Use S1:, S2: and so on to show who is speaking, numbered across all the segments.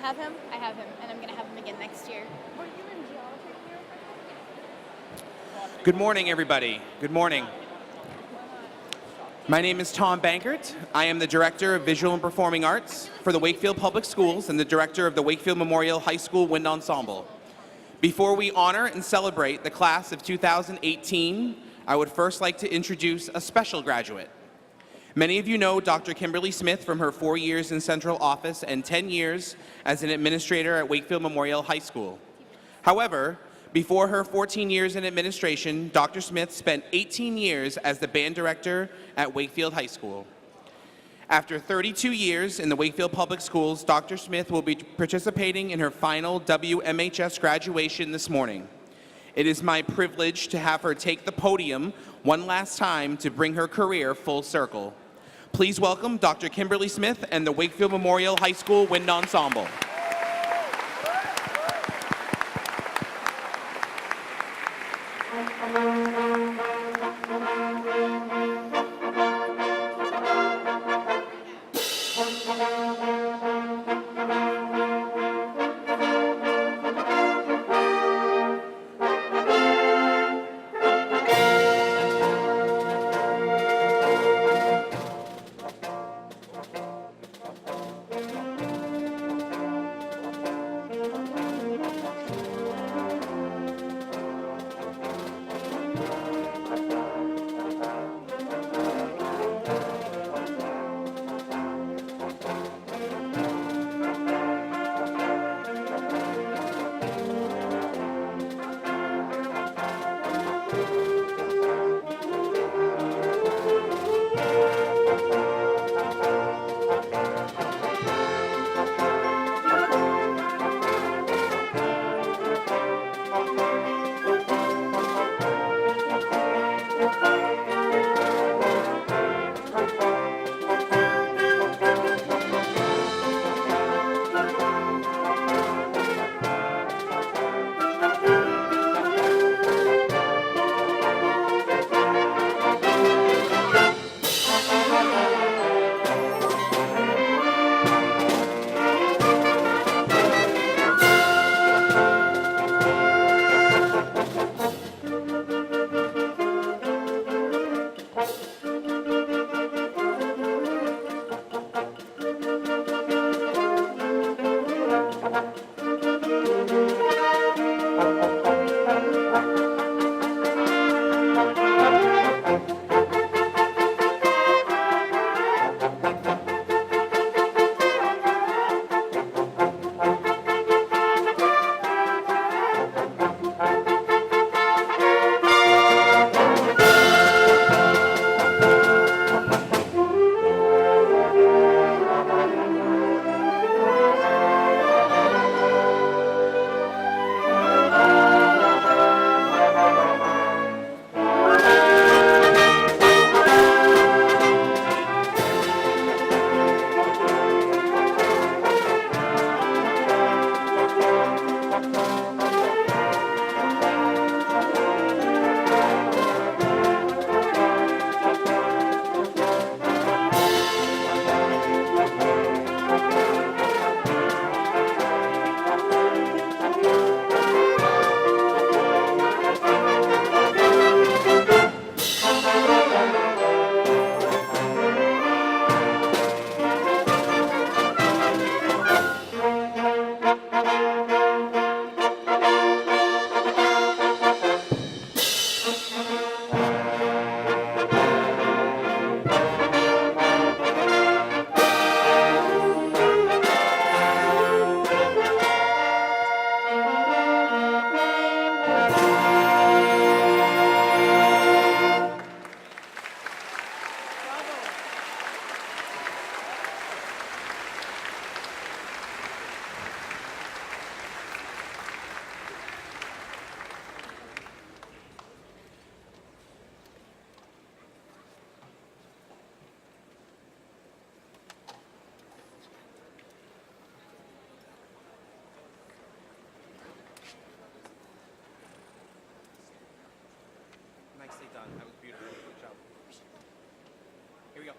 S1: have him, I have him, and I'm going to have him again next year.
S2: Were you in geometry when you were
S3: Good morning, everybody. Good morning. My name is Tom Bankert. I am the Director of Visual and Performing Arts for the Wakefield Public Schools and the Director of the Wakefield Memorial High School Wind Ensemble. Before we honor and celebrate the class of 2018, I would first like to introduce a special graduate. Many of you know Dr. Kimberly Smith from her 4 years in central office and 10 years as an administrator at Wakefield Memorial High School. However, before her 14 years in administration, Dr. Smith spent 18 years as the band director at Wakefield High School. After 32 years in the Wakefield Public Schools, Dr. Smith will be participating in her final WMHS graduation this morning. It is my privilege to have her take the podium one last time to bring her career full circle. Please welcome Dr. Kimberly Smith and the Wakefield Memorial High School Wind Ensemble. Nicely done. That was beautiful. Good job. Here we go.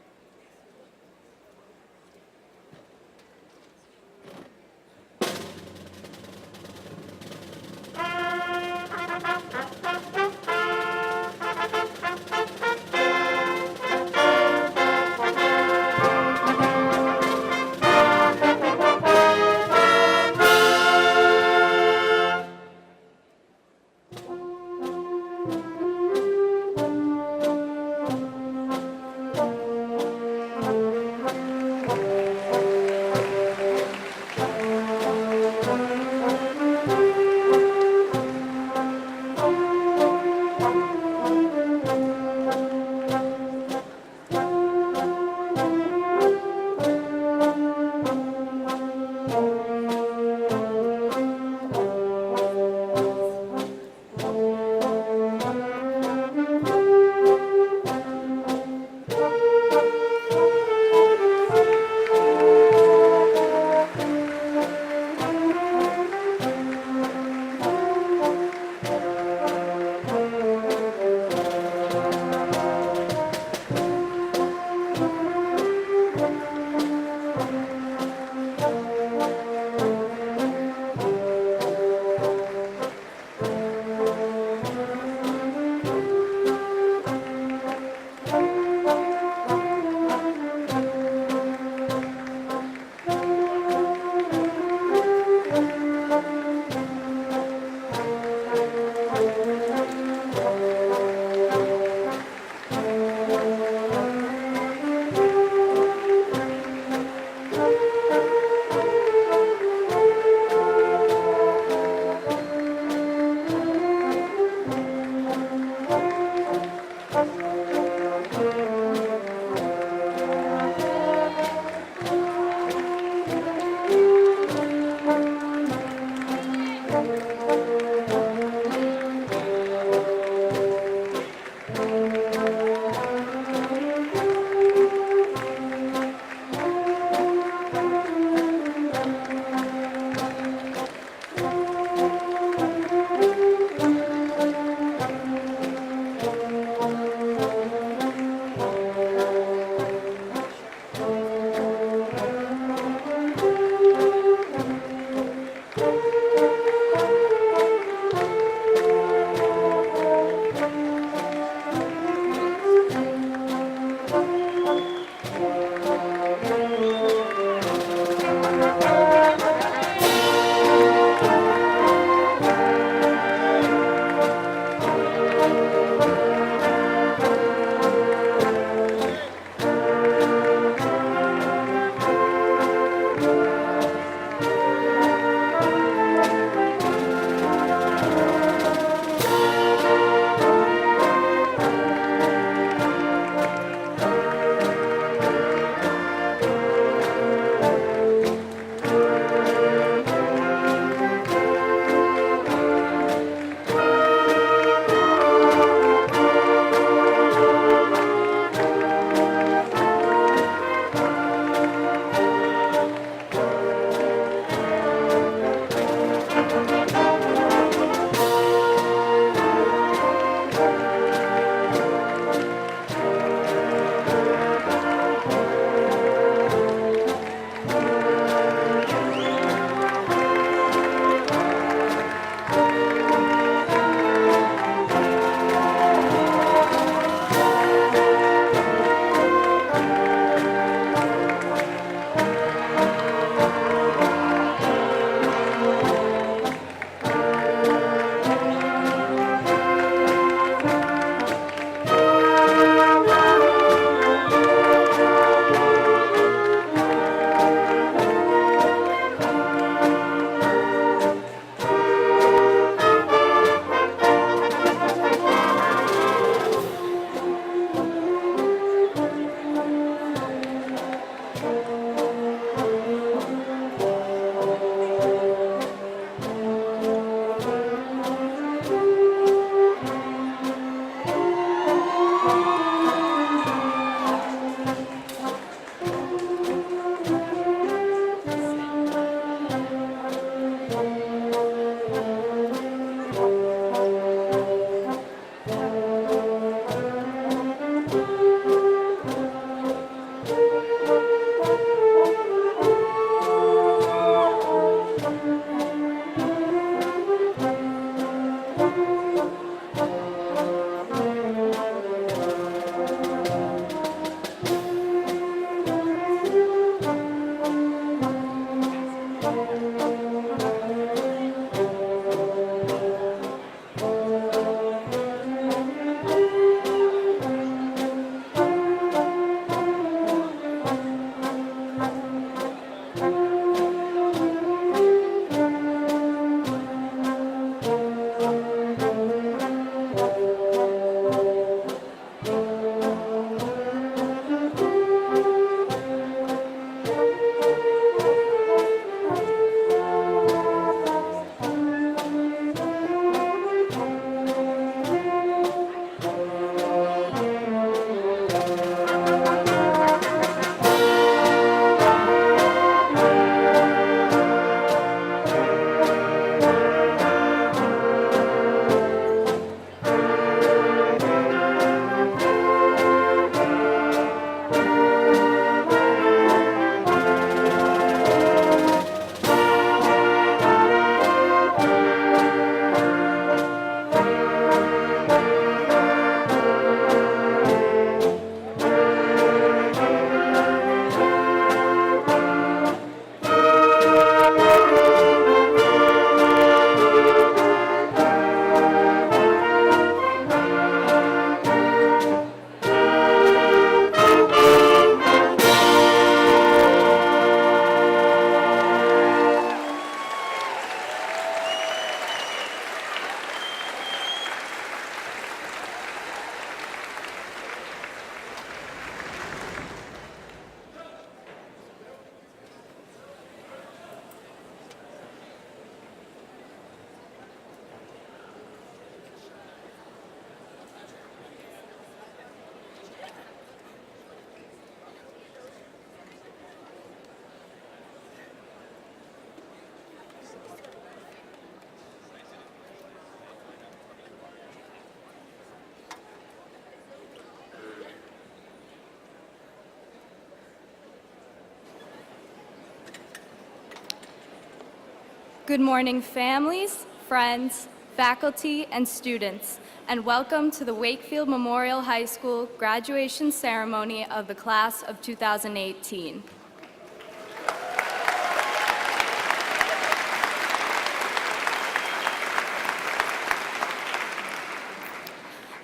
S4: Good morning, families, friends, faculty, and students, and welcome to the Wakefield Memorial High School graduation ceremony of the class of 2018.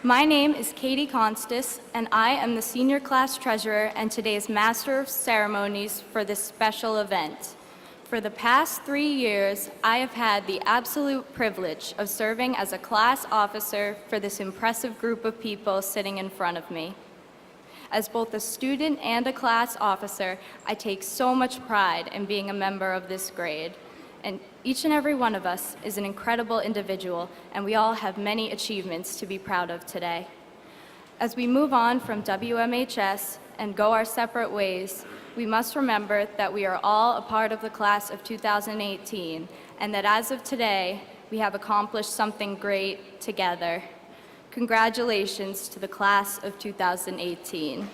S4: My name is Katie Constas, and I am the senior class treasurer and today's master of ceremonies for this special event. For the past 3 years, I have had the absolute privilege of serving as a class officer for this impressive group of people sitting in front of me. As both a student and a class officer, I take so much pride in being a member of this grade. And each and every one of us is an incredible individual, and we all have many achievements to be proud of today. As we move on from WMHS and go our separate ways, we must remember that we are all a part of the class of 2018, and that as of today, we have accomplished something great together. Congratulations to the class of 2018.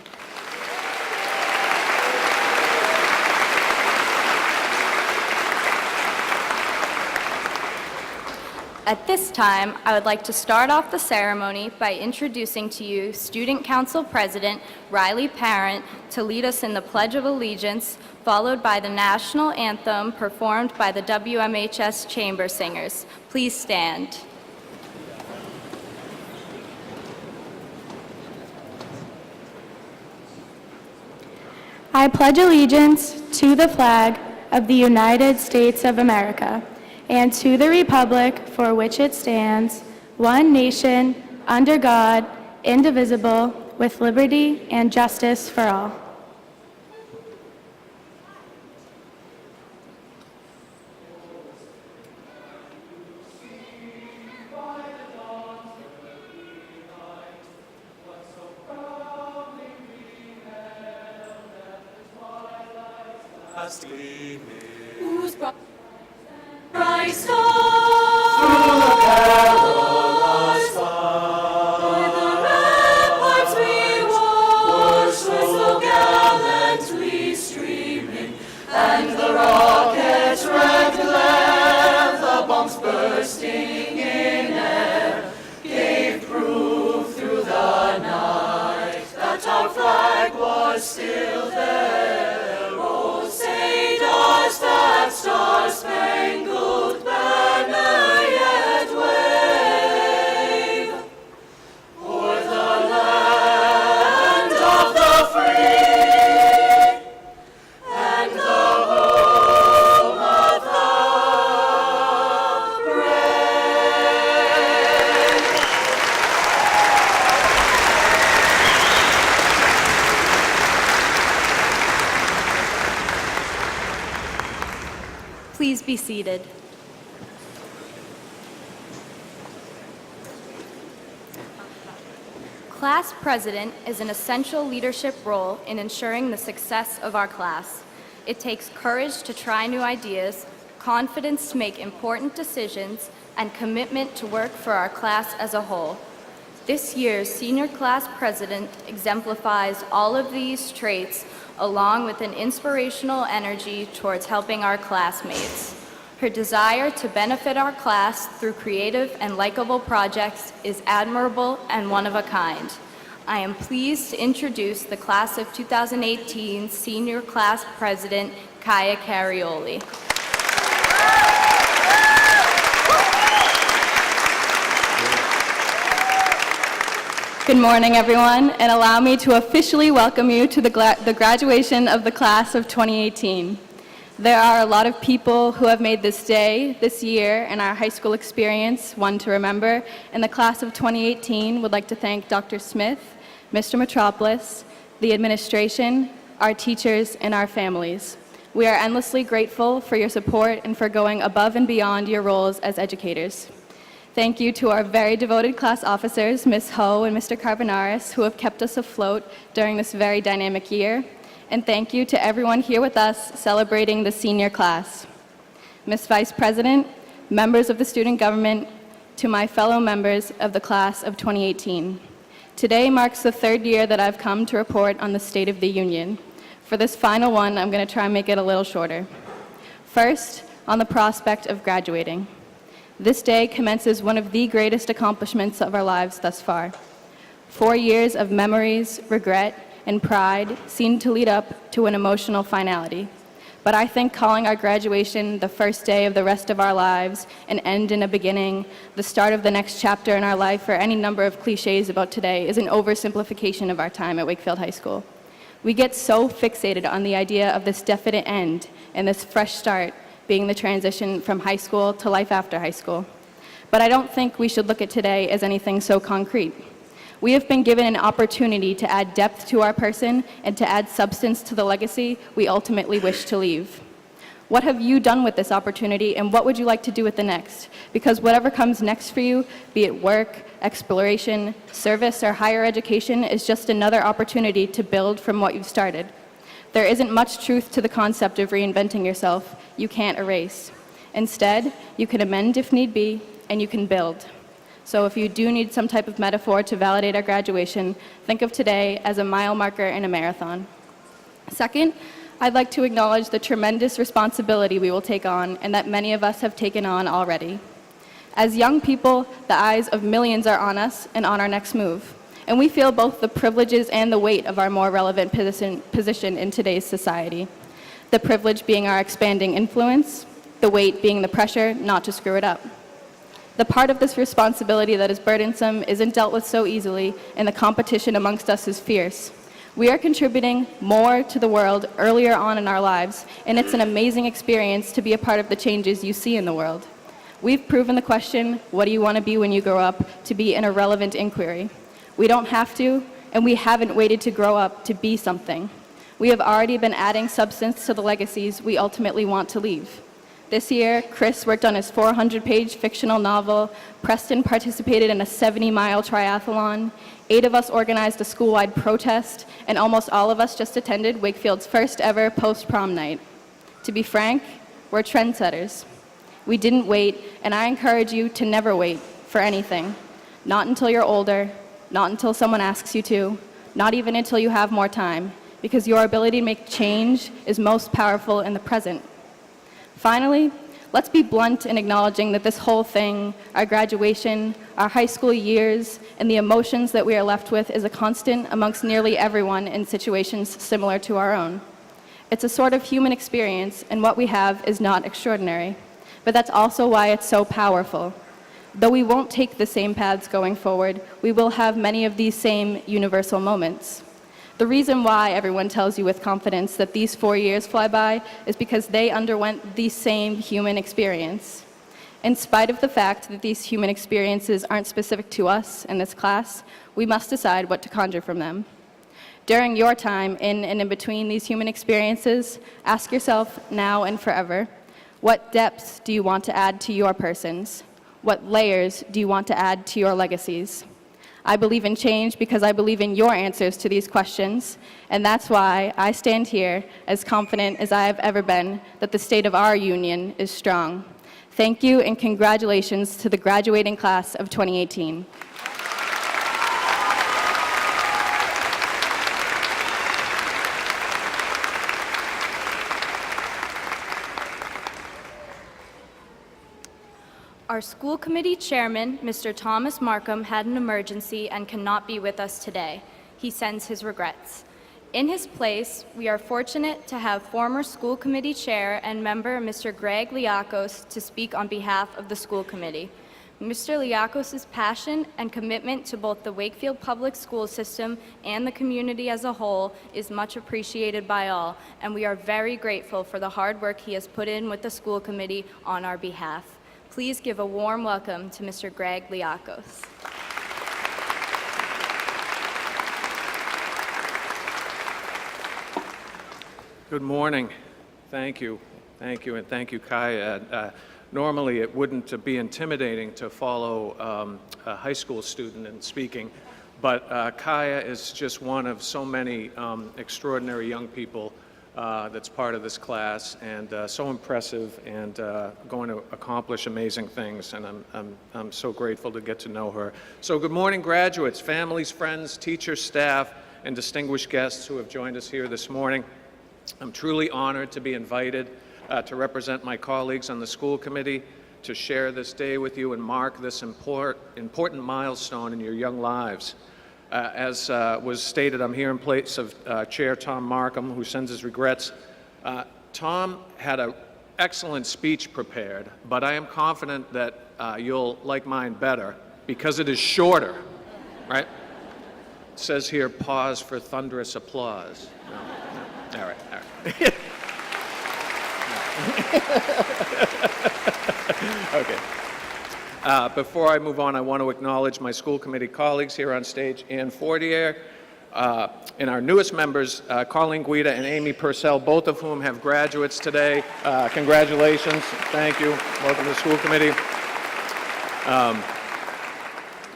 S4: At this time, I would like to start off the ceremony by introducing to you Student Council President Riley Parent to lead us in the Pledge of Allegiance, followed by the National Anthem performed by the WMHS Chamber Singers. Please stand.
S5: I pledge allegiance to the flag of the United States of America and to the republic for which it stands, one nation, under God, indivisible, with liberty and justice for all.
S6: Christ on through the perilous fight. By the ramparts we watched, were so gallantly streaming, and the rockets' red glare, the bombs bursting in air, gave proof through the night that our flag was still there. Oh, say does that star-spangled banner yet wave o'er the land of the free and the home of the brave?
S4: Please be seated. Class president is an essential leadership role in ensuring the success of our class. It takes courage to try new ideas, confidence to make important decisions, and commitment to work for our class as a whole. This year's senior class president exemplifies all of these traits, along with an inspirational energy towards helping our classmates. Her desire to benefit our class through creative and likable projects is admirable and one of a kind. I am pleased to introduce the class of 2018 senior class president, Kaya Carioli. Good morning, everyone, and allow me to officially welcome you to the graduation of the class of 2018. There are a lot of people who have made this day, this year, and our high school experience one to remember, and the class of 2018 would like to thank Dr. Smith, Mr. Metropolis, the administration, our teachers, and our families. We are endlessly grateful for your support and for going above and beyond your roles as educators. Thank you to our very devoted class officers, Ms. Ho and Mr. Carbonaris, who have kept us afloat during this very dynamic year. And thank you to everyone here with us celebrating the senior class. Ms. Vice President, members of the student government, to my fellow members of the class of 2018. Today marks the third year that I've come to report on the State of the Union. For this final one, I'm going to try and make it a little shorter. First, on the prospect of graduating. This day commences one of the greatest accomplishments of our lives thus far. 4 years of memories, regret, and pride seem to lead up to an emotional finality. But I think calling our graduation the first day of the rest of our lives, an end in a beginning, the start of the next chapter in our life, or any number of cliches about today is an oversimplification of our time at Wakefield High School. We get so fixated on the idea of this definite end and this fresh start being the transition from high school to life after high school. But I don't think we should look at today as anything so concrete. We have been given an opportunity to add depth to our person and to add substance to the legacy we ultimately wish to leave. What have you done with this opportunity, and what would you like to do with the next? Because whatever comes next for you, be it work, exploration, service, or higher education, is just another opportunity to build from what you've started. There isn't much truth to the concept of reinventing yourself. You can't erase. Instead, you can amend if need be, and you can build. So if you do need some type of metaphor to validate our graduation, think of today as a mile marker in a marathon. Second, I'd like to acknowledge the tremendous responsibility we will take on and that many of us have taken on already. As young people, the eyes of millions are on us and on our next move, and we feel both the privileges and the weight of our more relevant position in today's society. The privilege being our expanding influence, the weight being the pressure not to screw it up. The part of this responsibility that is burdensome isn't dealt with so easily, and the competition amongst us is fierce. We are contributing more to the world earlier on in our lives, and it's an amazing experience to be a part of the changes you see in the world. We've proven the question, what do you want to be when you grow up, to be an irrelevant inquiry. We don't have to, and we haven't waited to grow up to be something. We have already been adding substance to the legacies we ultimately want to leave. This year, Chris worked on his 400-page fictional novel, Preston participated in a 70-mile triathlon, 8 of us organized a school-wide protest, and almost all of us just attended Wakefield's first ever post-prom night. To be frank, we're trendsetters. We didn't wait, and I encourage you to never wait for anything. Not until you're older, not until someone asks you to, not even until you have more time, because your ability to make change is most powerful in the present. Finally, let's be blunt in acknowledging that this whole thing, our graduation, our high school years, and the emotions that we are left with is a constant amongst nearly everyone in situations similar to our own. It's a sort of human experience, and what we have is not extraordinary. But that's also why it's so powerful. Though we won't take the same paths going forward, we will have many of these same universal moments. The reason why everyone tells you with confidence that these 4 years fly by is because they underwent the same human experience. In spite of the fact that these human experiences aren't specific to us in this class, we must decide what to conjure from them. During your time in and in between these human experiences, ask yourself now and forever, what depths do you want to add to your persons? What layers do you want to add to your legacies? I believe in change because I believe in your answers to these questions, and that's why I stand here as confident as I have ever been that the state of our union is strong. Thank you and congratulations to the graduating class of 2018.
S5: Our school committee chairman, Mr. Thomas Markham, had an emergency and cannot be with us today. He sends his regrets. In his place, we are fortunate to have former school committee chair and member Mr. Greg Liakos to speak on behalf of the school committee. Mr. Liakos' passion and commitment to both the Wakefield public school system and the community as a whole is much appreciated by all, and we are very grateful for the hard work he has put in with the school committee on our behalf. Please give a warm welcome to Mr. Greg Liakos.
S7: Good morning. Thank you. Thank you, and thank you, Kaya. Normally, it wouldn't be intimidating to follow a high school student in speaking, but Kaya is just one of so many extraordinary young people that's part of this class, and so impressive and going to accomplish amazing things, and I'm so grateful to get to know her. So good morning, graduates, families, friends, teachers, staff, and distinguished guests who have joined us here this morning. I'm truly honored to be invited to represent my colleagues on the school committee, to share this day with you and mark this important milestone in your young lives. As was stated, I'm here in place of Chair Tom Markham, who sends his regrets. Tom had an excellent speech prepared, but I am confident that you'll like mine better because it is shorter, right? It says here, pause for thunderous applause. No. All right. Okay. Before I move on, I want to acknowledge my school committee colleagues here on stage, Ann Fortier, and our newest members, Colleen Guida and Amy Purcell, both of whom have graduates today. Congratulations. Thank you. Welcome to the school committee.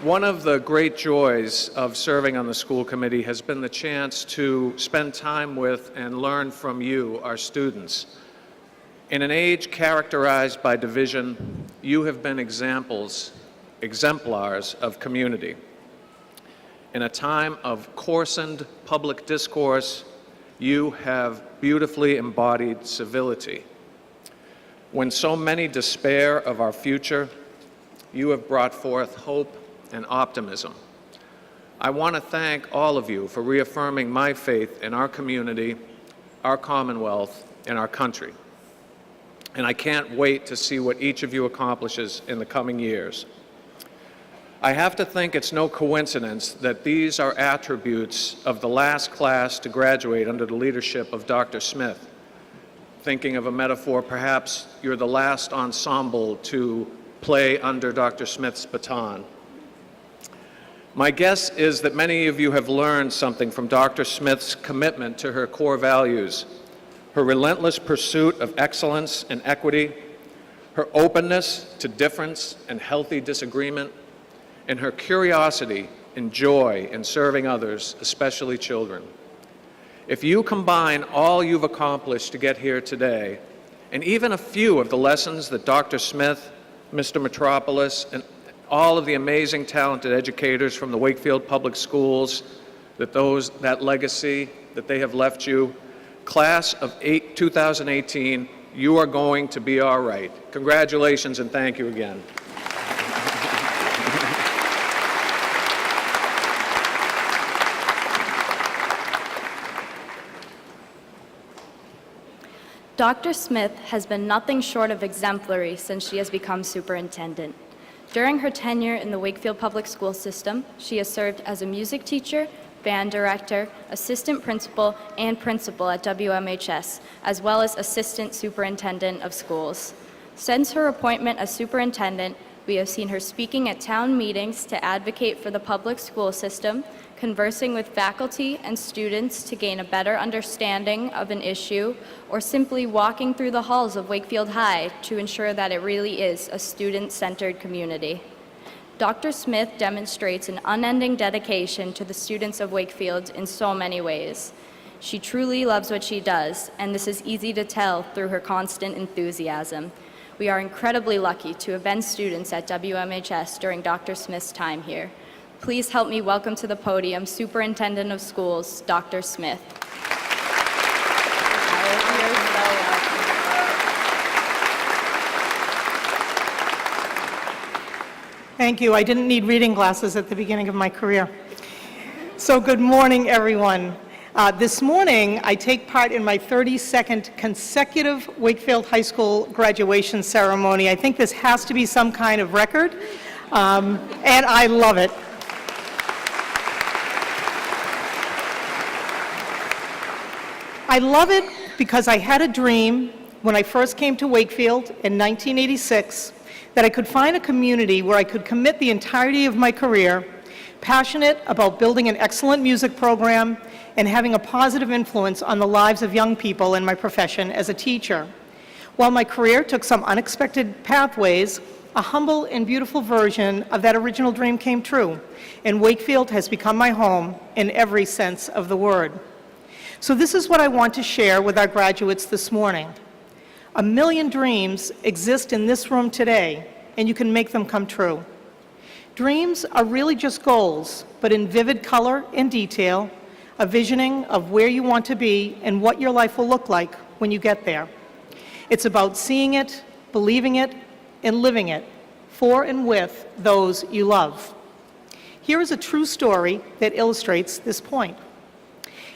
S7: One of the great joys of serving on the school committee has been the chance to spend time with and learn from you, our students. In an age characterized by division, you have been exemplars of community. In a time of coarsened public discourse, you have beautifully embodied civility. When so many despair of our future, you have brought forth hope and optimism. I want to thank all of you for reaffirming my faith in our community, our Commonwealth, and our country. And I can't wait to see what each of you accomplishes in the coming years. I have to think it's no coincidence that these are attributes of the last class to graduate under the leadership of Dr. Smith. Thinking of a metaphor, perhaps you're the last ensemble to play under Dr. Smith's baton. My guess is that many of you have learned something from Dr. Smith's commitment to her core values, her relentless pursuit of excellence and equity, her openness to difference and healthy disagreement, and her curiosity and joy in serving others, especially children. If you combine all you've accomplished to get here today, and even a few of the lessons that Dr. Smith, Mr. Metropolis, and all of the amazing talented educators from the Wakefield Public Schools, that legacy that they have left you, class of 2018, you are going to be all right. Congratulations and thank you again.
S4: Dr. Smith has been nothing short of exemplary since she has become superintendent. During her tenure in the Wakefield Public School System, she has served as a music teacher, band director, assistant principal, and principal at WMHS, as well as assistant superintendent of schools. Since her appointment as superintendent, we have seen her speaking at town meetings to advocate for the public school system, conversing with faculty and students to gain a better understanding of an issue, or simply walking through the halls of Wakefield High to ensure that it really is a student-centered community. Dr. Smith demonstrates an unending dedication to the students of Wakefield in so many ways. She truly loves what she does, and this is easy to tell through her constant enthusiasm. We are incredibly lucky to have been students at WMHS during Dr. Smith's time here. Please help me welcome to the podium Superintendent of Schools, Dr. Smith.
S8: Thank you. I didn't need reading glasses at the beginning of my career. So good morning, everyone. This morning, I take part in my 32nd consecutive Wakefield High School graduation ceremony. I think this has to be some kind of record, and I love it. I love it because I had a dream when I first came to Wakefield in 1986 that I could find a community where I could commit the entirety of my career, passionate about building an excellent music program and having a positive influence on the lives of young people in my profession as a teacher. While my career took some unexpected pathways, a humble and beautiful version of that original dream came true, and Wakefield has become my home in every sense of the word. So this is what I want to share with our graduates this morning. 1 million dreams exist in this room today, and you can make them come true. Dreams are really just goals, but in vivid color and detail, a visioning of where you want to be and what your life will look like when you get there. It's about seeing it, believing it, and living it for and with those you love. Here is a true story that illustrates this point.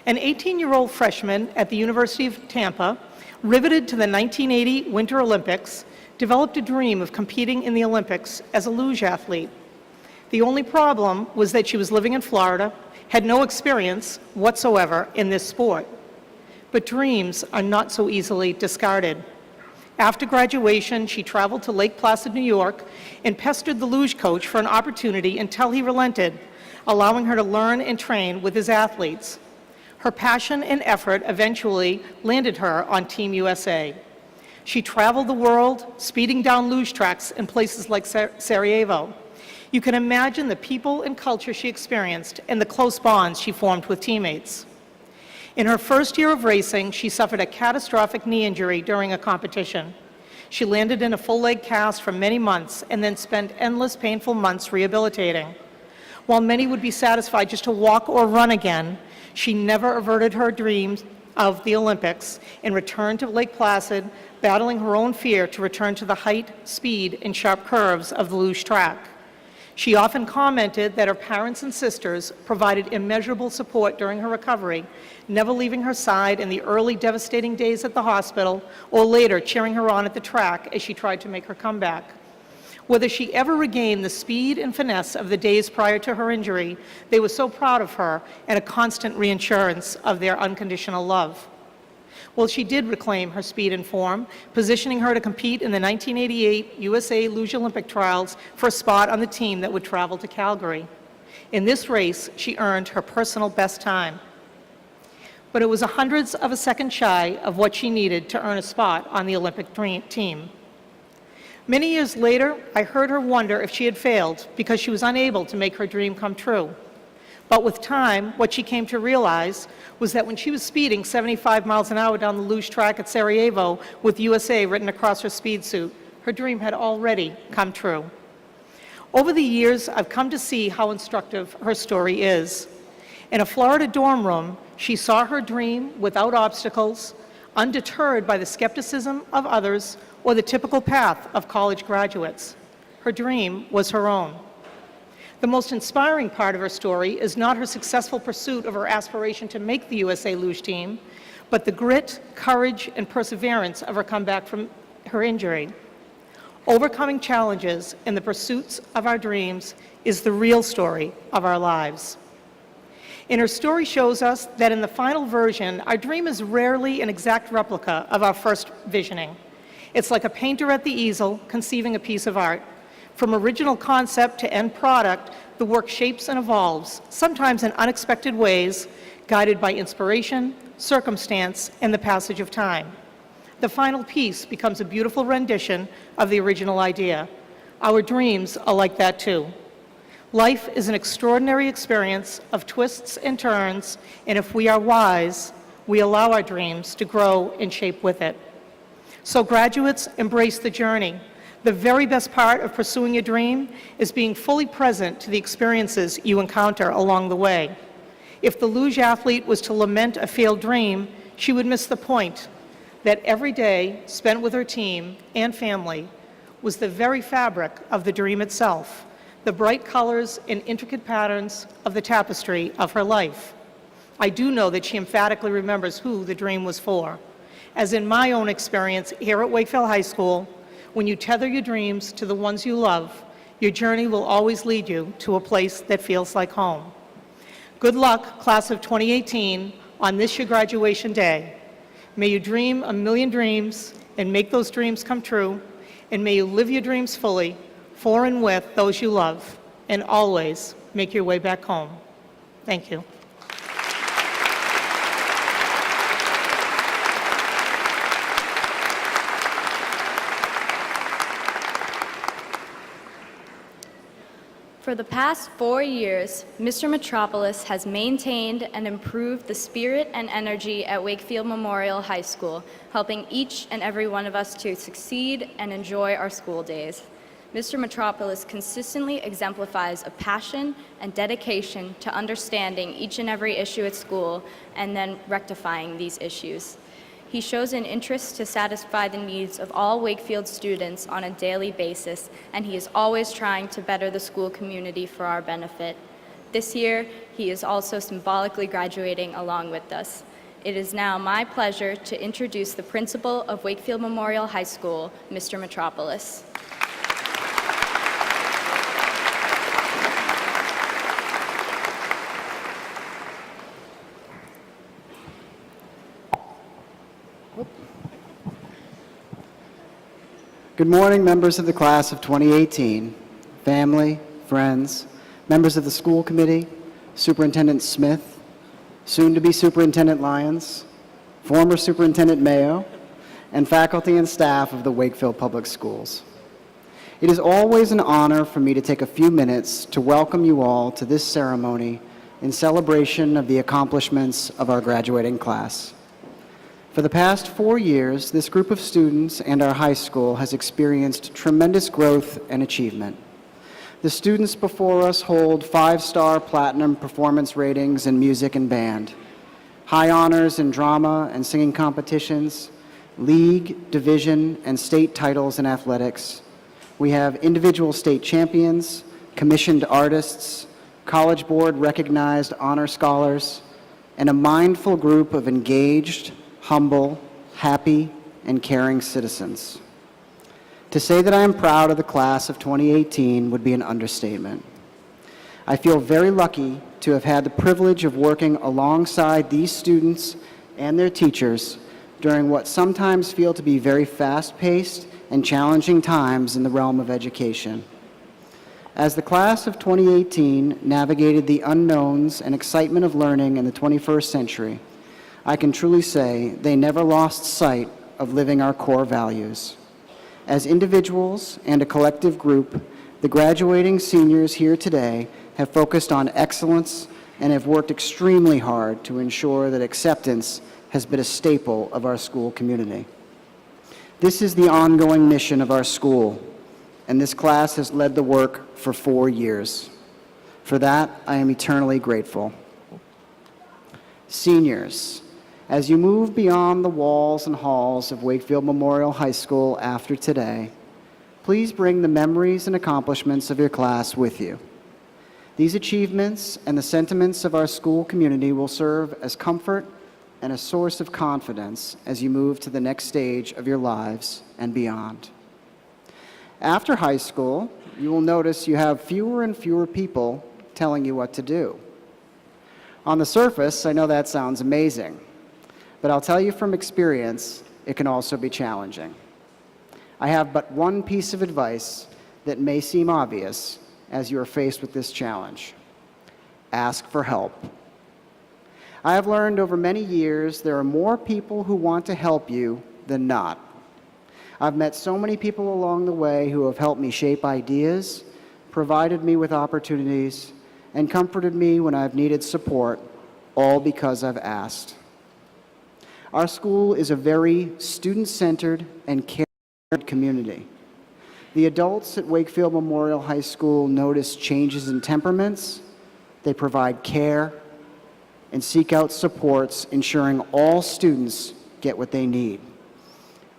S8: An 18-year-old freshman at the University of Tampa, riveted to the 1980 Winter Olympics, developed a dream of competing in the Olympics as a luge athlete. The only problem was that she was living in Florida, had no experience whatsoever in this sport. But dreams are not so easily discarded. After graduation, she traveled to Lake Placid, New York, and pestered the luge coach for an opportunity until he relented, allowing her to learn and train with his athletes. Her passion and effort eventually landed her on Team USA. She traveled the world, speeding down luge tracks in places like Sarajevo. You can imagine the people and culture she experienced and the close bonds she formed with teammates. In her first year of racing, she suffered a catastrophic knee injury during a competition. She landed in a full-leg cast for many months and then spent endless painful months rehabilitating. While many would be satisfied just to walk or run again, she never averted her dreams of the Olympics and returned to Lake Placid, battling her own fear to return to the height, speed, and sharp curves of the luge track. She often commented that her parents and sisters provided immeasurable support during her recovery, never leaving her side in the early devastating days at the hospital or later cheering her on at the track as she tried to make her comeback. Whether she ever regained the speed and finesse of the days prior to her injury, they were so proud of her and a constant reassurance of their unconditional love. Well, she did reclaim her speed and form, positioning her to compete in the 1988 USA Luge Olympic Trials for a spot on the team that would travel to Calgary. In this race, she earned her personal best time. But it was a hundredths of a second shy of what she needed to earn a spot on the Olympic team. Many years later, I heard her wonder if she had failed because she was unable to make her dream come true. But with time, what she came to realize was that when she was speeding 75 miles an hour down the luge track at Sarajevo with USA written across her speed suit, her dream had already come true. Over the years, I've come to see how instructive her story is. In a Florida dorm room, she saw her dream without obstacles, undeterred by the skepticism of others or the typical path of college graduates. Her dream was her own. The most inspiring part of her story is not her successful pursuit of her aspiration to make the USA Luge team, but the grit, courage, and perseverance of her comeback from her injury. Overcoming challenges in the pursuits of our dreams is the real story of our lives. And her story shows us that in the final version, our dream is rarely an exact replica of our first visioning. It's like a painter at the easel conceiving a piece of art. From original concept to end product, the work shapes and evolves, sometimes in unexpected ways, guided by inspiration, circumstance, and the passage of time. The final piece becomes a beautiful rendition of the original idea. Our dreams are like that too. Life is an extraordinary experience of twists and turns, and if we are wise, we allow our dreams to grow and shape with it. So graduates, embrace the journey. The very best part of pursuing a dream is being fully present to the experiences you encounter along the way. If the luge athlete was to lament a failed dream, she would miss the point that every day spent with her team and family was the very fabric of the dream itself, the bright colors and intricate patterns of the tapestry of her life. I do know that she emphatically remembers who the dream was for. As in my own experience here at Wakefield High School, when you tether your dreams to the ones you love, your journey will always lead you to a place that feels like home. Good luck, class of 2018, on this your graduation day. May you dream a million dreams and make those dreams come true, and may you live your dreams fully for and with those you love, and always make your way back home. Thank you.
S4: For the past 4 years, Mr. Metropolis has maintained and improved the spirit and energy at Wakefield Memorial High School, helping each and every one of us to succeed and enjoy our school days. Mr. Metropolis consistently exemplifies a passion and dedication to understanding each and every issue at school and then rectifying these issues. He shows an interest to satisfy the needs of all Wakefield students on a daily basis, and he is always trying to better the school community for our benefit. This year, he is also symbolically graduating along with us. It is now my pleasure to introduce the principal of Wakefield Memorial High School, Mr. Metropolis.
S9: Good morning, members of the class of 2018, family, friends, members of the school committee, Superintendent Smith, soon-to-be Superintendent Lyons, former Superintendent Mayo, and faculty and staff of the Wakefield Public Schools. It is always an honor for me to take a few minutes to welcome you all to this ceremony in celebration of the accomplishments of our graduating class. For the past 4 years, this group of students and our high school has experienced tremendous growth and achievement. The students before us hold 5-star platinum performance ratings in music and band, high honors in drama and singing competitions, league, division, and state titles in athletics. We have individual state champions, commissioned artists, College Board recognized honor scholars, and a mindful group of engaged, humble, happy, and caring citizens. To say that I am proud of the class of 2018 would be an understatement. I feel very lucky to have had the privilege of working alongside these students and their teachers during what sometimes feel to be very fast-paced and challenging times in the realm of education. As the class of 2018 navigated the unknowns and excitement of learning in the 21st century, I can truly say they never lost sight of living our core values. As individuals and a collective group, the graduating seniors here today have focused on excellence and have worked extremely hard to ensure that acceptance has been a staple of our school community. This is the ongoing mission of our school, and this class has led the work for 4 years. For that, I am eternally grateful. Seniors, as you move beyond the walls and halls of Wakefield Memorial High School after today, please bring the memories and accomplishments of your class with you. These achievements and the sentiments of our school community will serve as comfort and a source of confidence as you move to the next stage of your lives and beyond. After high school, you will notice you have fewer and fewer people telling you what to do. On the surface, I know that sounds amazing. But I'll tell you from experience, it can also be challenging. I have but one piece of advice that may seem obvious as you are faced with this challenge. Ask for help. I have learned over many years there are more people who want to help you than not. I've met so many people along the way who have helped me shape ideas, provided me with opportunities, and comforted me when I've needed support, all because I've asked. Our school is a very student-centered and caring community. The adults at Wakefield Memorial High School notice changes in temperaments, they provide care, and seek out supports, ensuring all students get what they need.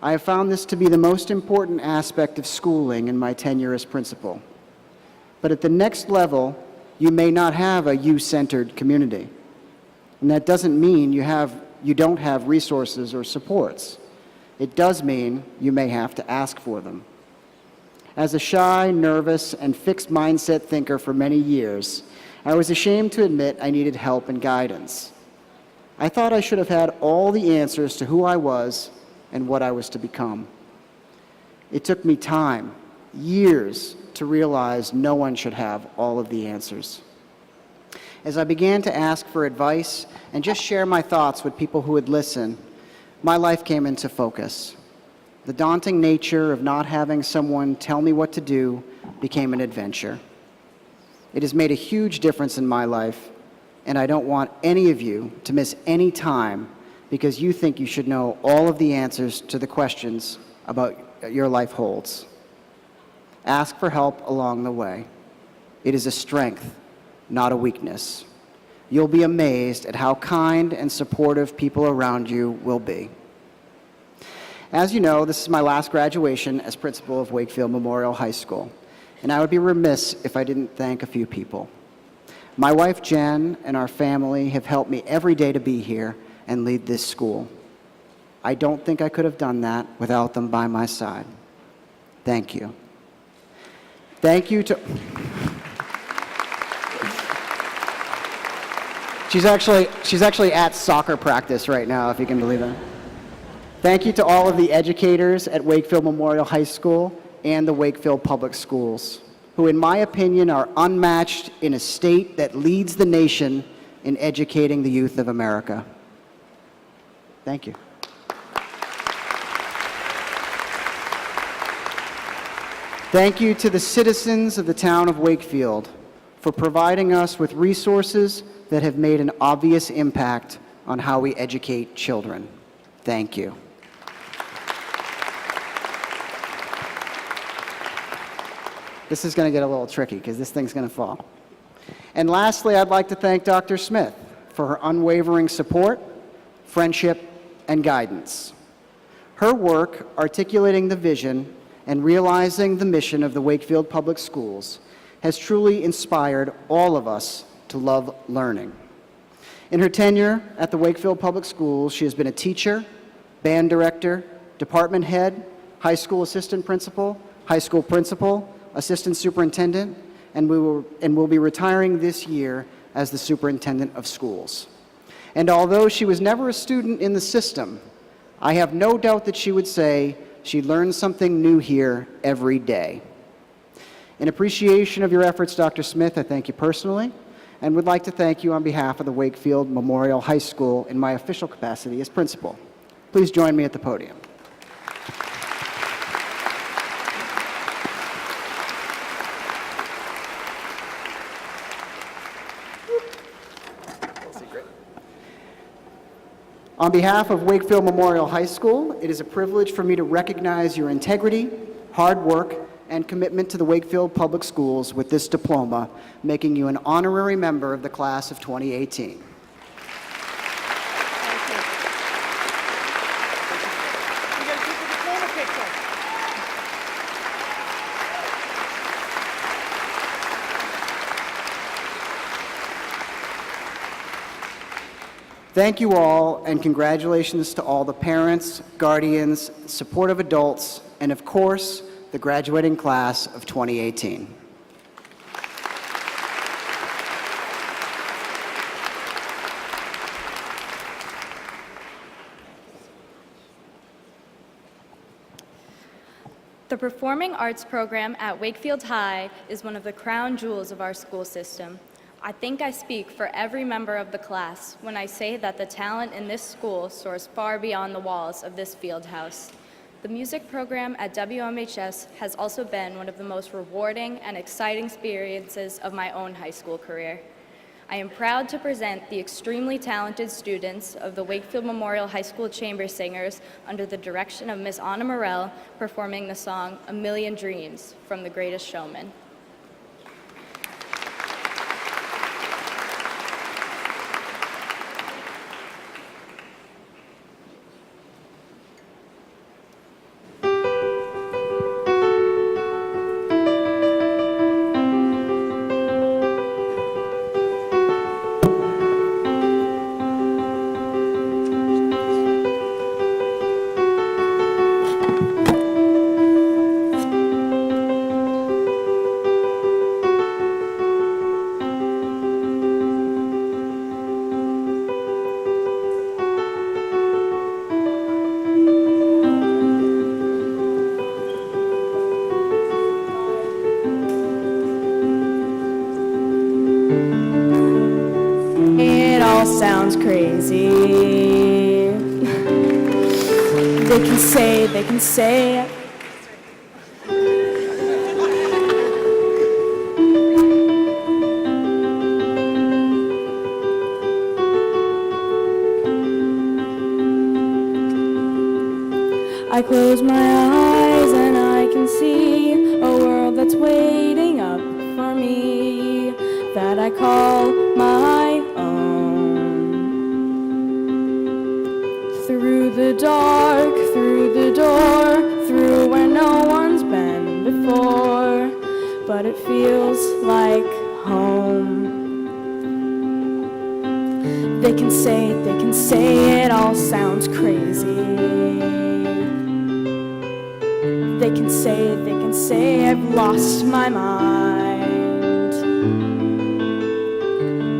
S9: I have found this to be the most important aspect of schooling in my tenure as principal. But at the next level, you may not have a you-centered community. And that doesn't mean you don't have resources or supports. It does mean you may have to ask for them. As a shy, nervous, and fixed mindset thinker for many years, I was ashamed to admit I needed help and guidance. I thought I should have had all the answers to who I was and what I was to become. It took me time, years, to realize no one should have all of the answers. As I began to ask for advice and just share my thoughts with people who would listen, my life came into focus. The daunting nature of not having someone tell me what to do became an adventure. It has made a huge difference in my life, and I don't want any of you to miss any time because you think you should know all of the answers to the questions about your life holds. Ask for help along the way. It is a strength, not a weakness. You'll be amazed at how kind and supportive people around you will be. As you know, this is my last graduation as principal of Wakefield Memorial High School, and I would be remiss if I didn't thank a few people. My wife, Jen, and our family have helped me every day to be here and lead this school. I don't think I could have done that without them by my side. Thank you. Thank you to... She's actually at soccer practice right now, if you can believe that. Thank you to all of the educators at Wakefield Memorial High School and the Wakefield Public Schools, who in my opinion are unmatched in a state that leads the nation in educating the youth of America. Thank you. Thank you to the citizens of the town of Wakefield for providing us with resources that have made an obvious impact on how we educate children. Thank you. This is going to get a little tricky because this thing's going to fall. And lastly, I'd like to thank Dr. Smith for her unwavering support, friendship, and guidance. Her work articulating the vision and realizing the mission of the Wakefield Public Schools has truly inspired all of us to love learning. In her tenure at the Wakefield Public Schools, she has been a teacher, band director, department head, high school assistant principal, high school principal, assistant superintendent, and will be retiring this year as the superintendent of schools. And although she was never a student in the system, I have no doubt that she would say she learns something new here every day. In appreciation of your efforts, Dr. Smith, I thank you personally and would like to thank you on behalf of the Wakefield Memorial High School in my official capacity as principal. Please join me at the podium. On behalf of Wakefield Memorial High School, it is a privilege for me to recognize your integrity, hard work, and commitment to the Wakefield Public Schools with this diploma, making you an honorary member of the class of 2018. Thank you all, and congratulations to all the parents, guardians, supportive adults, and of course, the graduating class of 2018.
S4: The Performing Arts program at Wakefield High is one of the crown jewels of our school system. I think I speak for every member of the class when I say that the talent in this school soars far beyond the walls of this field house. The music program at WMHS has also been one of the most rewarding and exciting experiences of my own high school career. I am proud to present the extremely talented students of the Wakefield Memorial High School Chamber Singers under the direction of Ms. Anna Morell performing the song "A Million Dreams" from The Greatest Showman.
S5: Sounds crazy. They can say. I close my eyes and I can see a world that's waiting up for me that I call my own. Through the dark, through the door, but it feels like home. They can say it all sounds crazy. They can say I've lost my mind.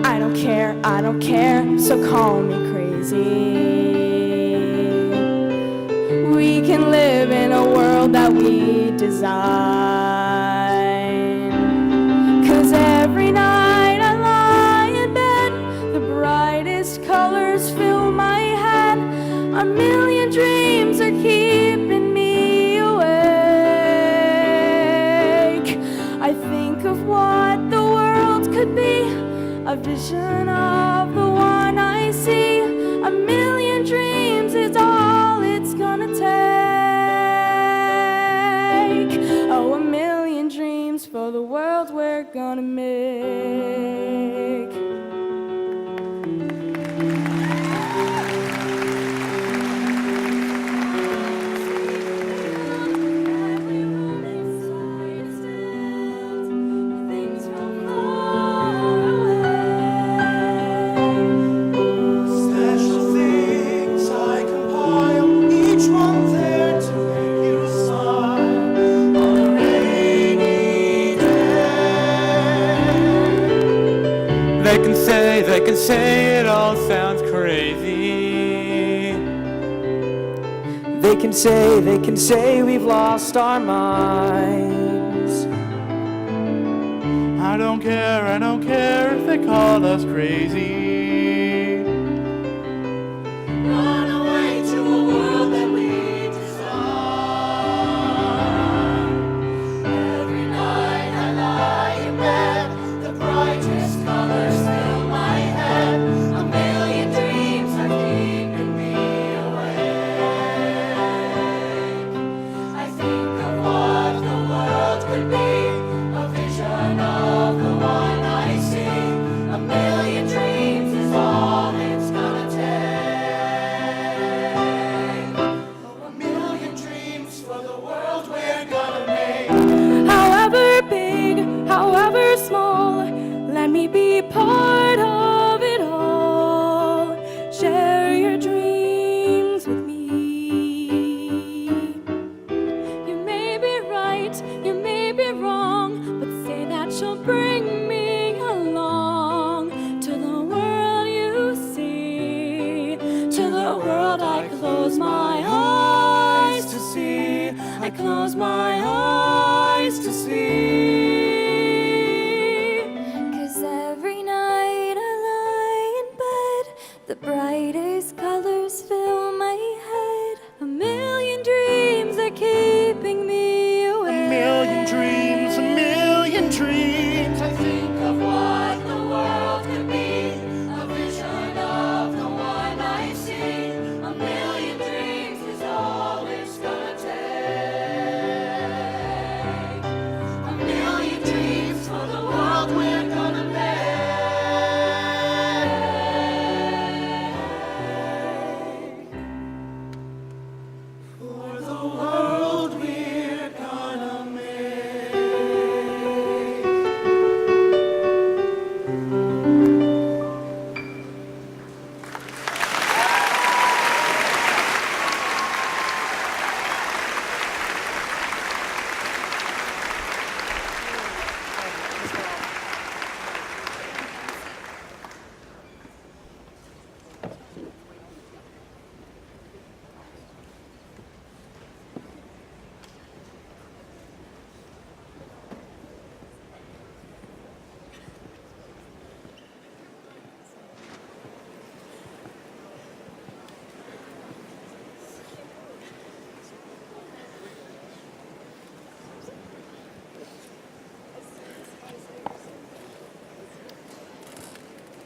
S5: I don't care, so call me crazy. We can live in a world that we design. 'Cause every night I lie in bed, the brightest colors fill my head. A million dreams are keeping me awake. I think of what the world could be, a vision of the one I see. A million dreams is all it's gonna take. Oh, a million dreams for the world we're gonna make.
S6: Special things I compile, each one there to make you smile on a rainy day.
S10: They can say it all sounds crazy. They can say we've lost our minds.
S6: I don't care if they call us crazy. Run away to a world that we design. Every night I lie in bed, the brightest colors fill my head. A million dreams are keeping me awake. I think of what the world could be, a vision of the one I see. A million dreams is all it's gonna take. Oh, a million dreams for the world we're gonna make.
S5: However big, however small, let me be part of it all. Share your dreams with me. You may be right, you may be wrong, but say that you'll bring me along to the world you see, to the world I close my eyes to see. I close my eyes to see. 'Cause every night I lie in bed, the brightest colors fill my head. A million dreams are keeping me awake.
S6: A million dreams, a million dreams. I think of what the world could be, a vision of the one I see. A million dreams is all it's gonna take. A million dreams for the world we're gonna make. For the world we're gonna make.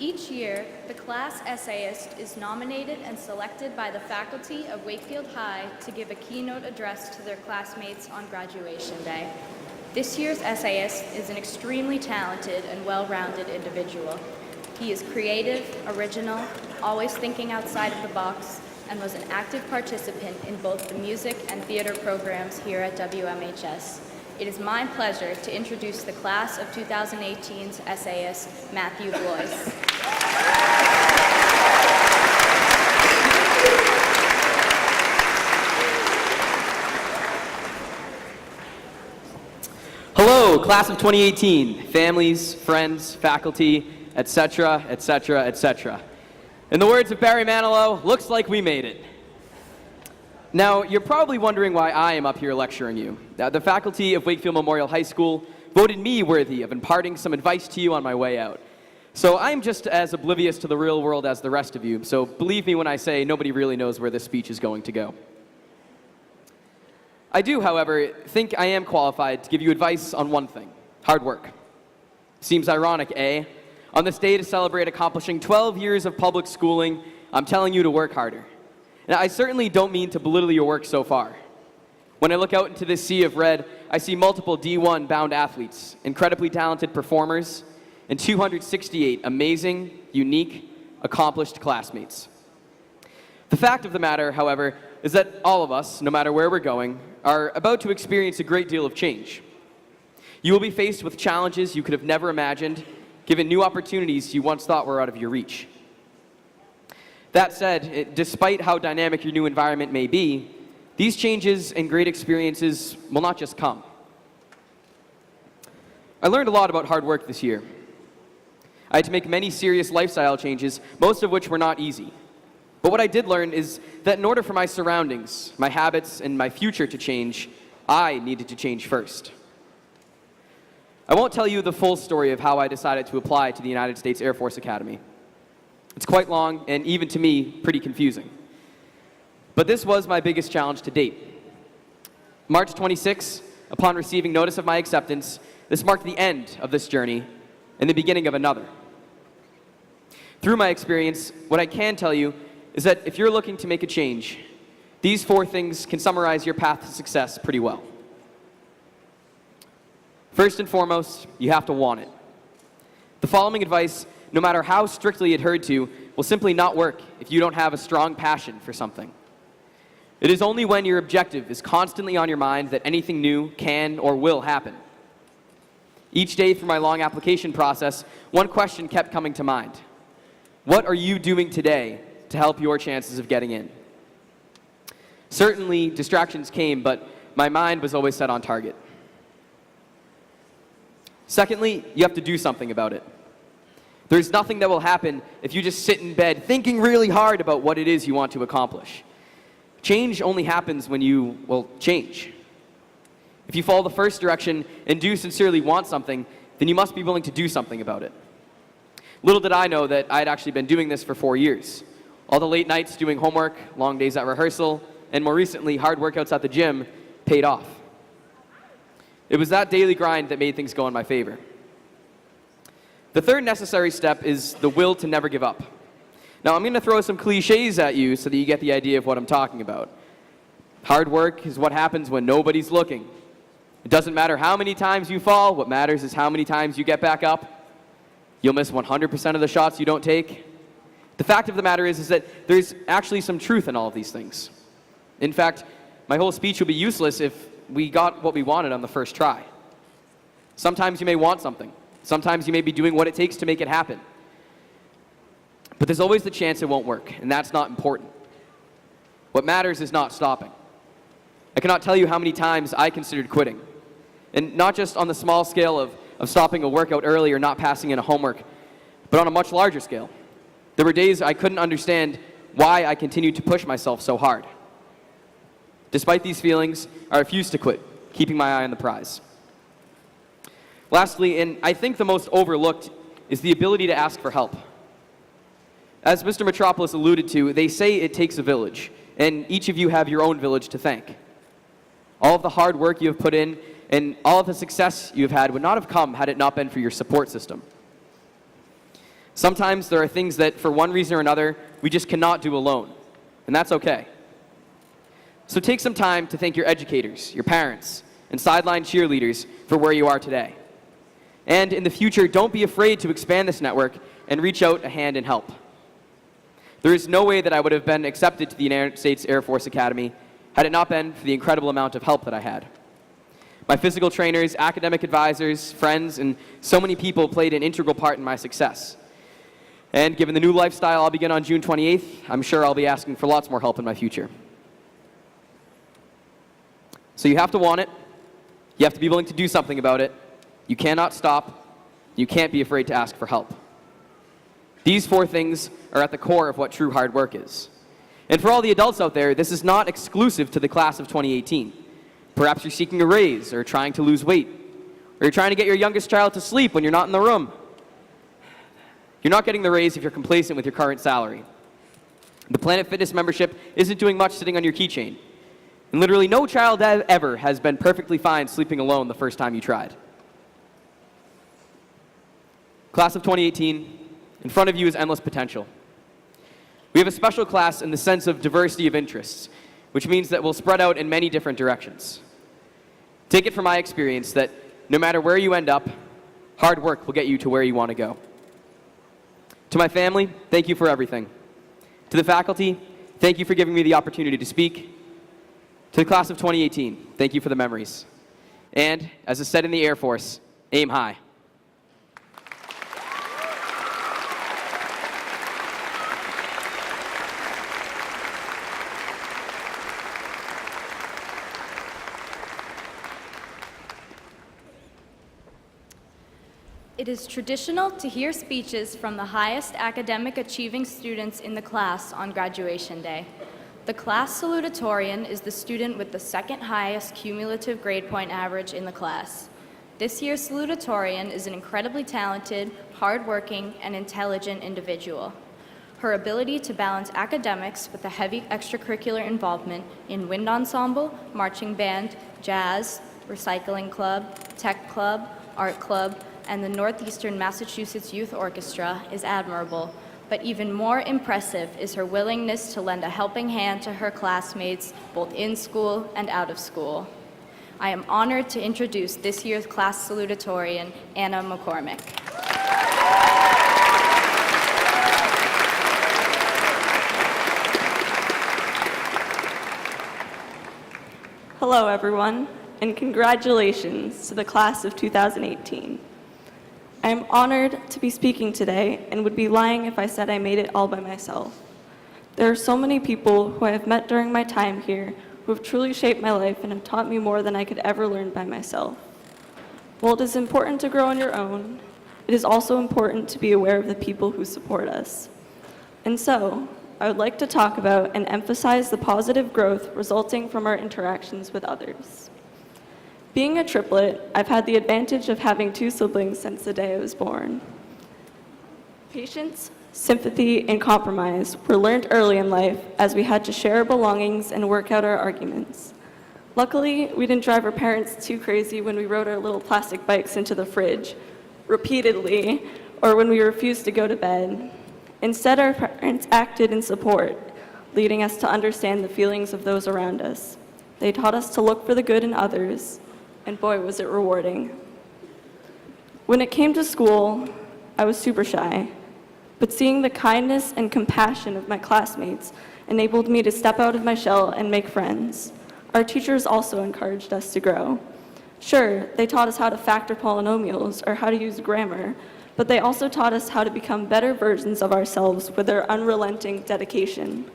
S4: Each year, the class essayist is nominated and selected by the faculty of Wakefield High to give a keynote address to their classmates on graduation day. This year's essayist is an extremely talented and well-rounded individual. He is creative, original, always thinking outside of the box, and was an active participant in both the music and theater programs here at WMHS. it is my pleasure to introduce the class of 2018's essayist, Matthew Blois.
S11: Hello, class of 2018, families, friends, faculty, etc., etc., etc. In the words of Barry Manilow, looks like we made it. Now, you're probably wondering why I am up here lecturing you. The faculty of Wakefield Memorial High School voted me worthy of imparting some advice to you on my way out. So I'm just as oblivious to the real world as the rest of you, so believe me when I say nobody really knows where this speech is going to go. I do, however, think I am qualified to give you advice on one thing: hard work. Seems ironic, eh? On this day to celebrate accomplishing 12 years of public schooling, I'm telling you to work harder. Now, I certainly don't mean to belittle your work so far. When I look out into this sea of red, I see multiple D1 bound athletes, incredibly talented performers, and 268 amazing, unique, accomplished classmates. The fact of the matter, however, is that all of us, no matter where we're going, are about to experience a great deal of change. You will be faced with challenges you could have never imagined, given new opportunities you once thought were out of your reach. That said, despite how dynamic your new environment may be, these changes and great experiences will not just come. I learned a lot about hard work this year. I had to make many serious lifestyle changes, most of which were not easy. But what I did learn is that in order for my surroundings, my habits, and my future to change, I needed to change first. I won't tell you the full story of how I decided to apply to the United States Air Force Academy. It's quite long, and even to me, pretty confusing. But this was my biggest challenge to date. March 26, upon receiving notice of my acceptance, this marked the end of this journey and the beginning of another. Through my experience, what I can tell you is that if you're looking to make a change, these 4 things can summarize your path to success pretty well. First and foremost, you have to want it. The following advice, no matter how strictly adhered to, will simply not work if you don't have a strong passion for something. It is only when your objective is constantly on your mind that anything new can or will happen. Each day through my long application process, one question kept coming to mind. What are you doing today to help your chances of getting in? Certainly, distractions came, but my mind was always set on target. Secondly, you have to do something about it. There's nothing that will happen if you just sit in bed thinking really hard about what it is you want to accomplish. Change only happens when you, change. If you follow the first direction and do sincerely want something, then you must be willing to do something about it. Little did I know that I had actually been doing this for 4 years. All the late nights doing homework, long days at rehearsal, and more recently, hard workouts at the gym paid off. It was that daily grind that made things go in my favor. The third necessary step is the will to never give up. Now, I'm going to throw some cliches at you so that you get the idea of what I'm talking about. Hard work is what happens when nobody's looking. It doesn't matter how many times you fall. What matters is how many times you get back up. You'll miss 100% of the shots you don't take. The fact of the matter is that there's actually some truth in all of these things. In fact, my whole speech would be useless if we got what we wanted on the first try. Sometimes you may want something. Sometimes you may be doing what it takes to make it happen. But there's always the chance it won't work, and that's not important. What matters is not stopping. I cannot tell you how many times I considered quitting. And not just on the small scale of stopping a workout early or not passing in a homework, but on a much larger scale. There were days I couldn't understand why I continued to push myself so hard. Despite these feelings, I refused to quit, keeping my eye on the prize. Lastly, and I think the most overlooked, is the ability to ask for help. As Mr. Metropolis alluded to, they say it takes a village, and each of you have your own village to thank. All of the hard work you have put in and all of the success you have had would not have come had it not been for your support system. Sometimes there are things that, for one reason or another, we just cannot do alone, and that's okay. So take some time to thank your educators, your parents, and sideline cheerleaders for where you are today. And in the future, don't be afraid to expand this network and reach out a hand and help. There is no way that I would have been accepted to the United States Air Force Academy had it not been for the incredible amount of help that I had. My physical trainers, academic advisors, friends, and so many people played an integral part in my success. And given the new lifestyle I'll begin on June 28th, I'm sure I'll be asking for lots more help in my future. So you have to want it. You have to be willing to do something about it. You cannot stop. You can't be afraid to ask for help. These 4 things are at the core of what true hard work is. And for all the adults out there, this is not exclusive to the class of 2018. Perhaps you're seeking a raise or trying to lose weight, or you're trying to get your youngest child to sleep when you're not in the room. You're not getting the raise if you're complacent with your current salary. The Planet Fitness membership isn't doing much sitting on your keychain. And literally no child ever has been perfectly fine sleeping alone the first time you tried. Class of 2018, in front of you is endless potential. We have a special class in the sense of diversity of interests, which means that we'll spread out in many different directions. Take it from my experience that no matter where you end up, hard work will get you to where you want to go. To my family, thank you for everything. To the faculty, thank you for giving me the opportunity to speak. To the class of 2018, thank you for the memories. And, as is said in the Air Force, aim high.
S4: It is traditional to hear speeches from the highest academic achieving students in the class on graduation day. The class salutatorian is the student with the second highest cumulative grade point average in the class. This year's salutatorian is an incredibly talented, hardworking, and intelligent individual. Her ability to balance academics with a heavy extracurricular involvement in wind ensemble, marching band, jazz, recycling club, tech club, art club, and the Northeastern Massachusetts Youth Orchestra is admirable, but even more impressive is her willingness to lend a helping hand to her classmates, both in school and out of school. I am honored to introduce this year's class salutatorian, Anna McCormack.
S12: Hello, everyone, and congratulations to the class of 2018. I am honored to be speaking today and would be lying if I said I made it all by myself. There are so many people who I have met during my time here who have truly shaped my life and have taught me more than I could ever learn by myself. While it is important to grow on your own, it is also important to be aware of the people who support us. And so, I would like to talk about and emphasize the positive growth resulting from our interactions with others. Being a triplet, I've had the advantage of having 2 siblings since the day I was born. Patience, sympathy, and compromise were learned early in life as we had to share our belongings and work out our arguments. Luckily, we didn't drive our parents too crazy when we rode our little plastic bikes into the fridge, repeatedly, or when we refused to go to bed. Instead, our parents acted in support, leading us to understand the feelings of those around us. They taught us to look for the good in others, and boy, was it rewarding. When it came to school, I was super shy, but seeing the kindness and compassion of my classmates enabled me to step out of my shell and make friends. Our teachers also encouraged us to grow. Sure, they taught us how to factor polynomials or how to use grammar, but they also taught us how to become better versions of ourselves with their unrelenting dedication.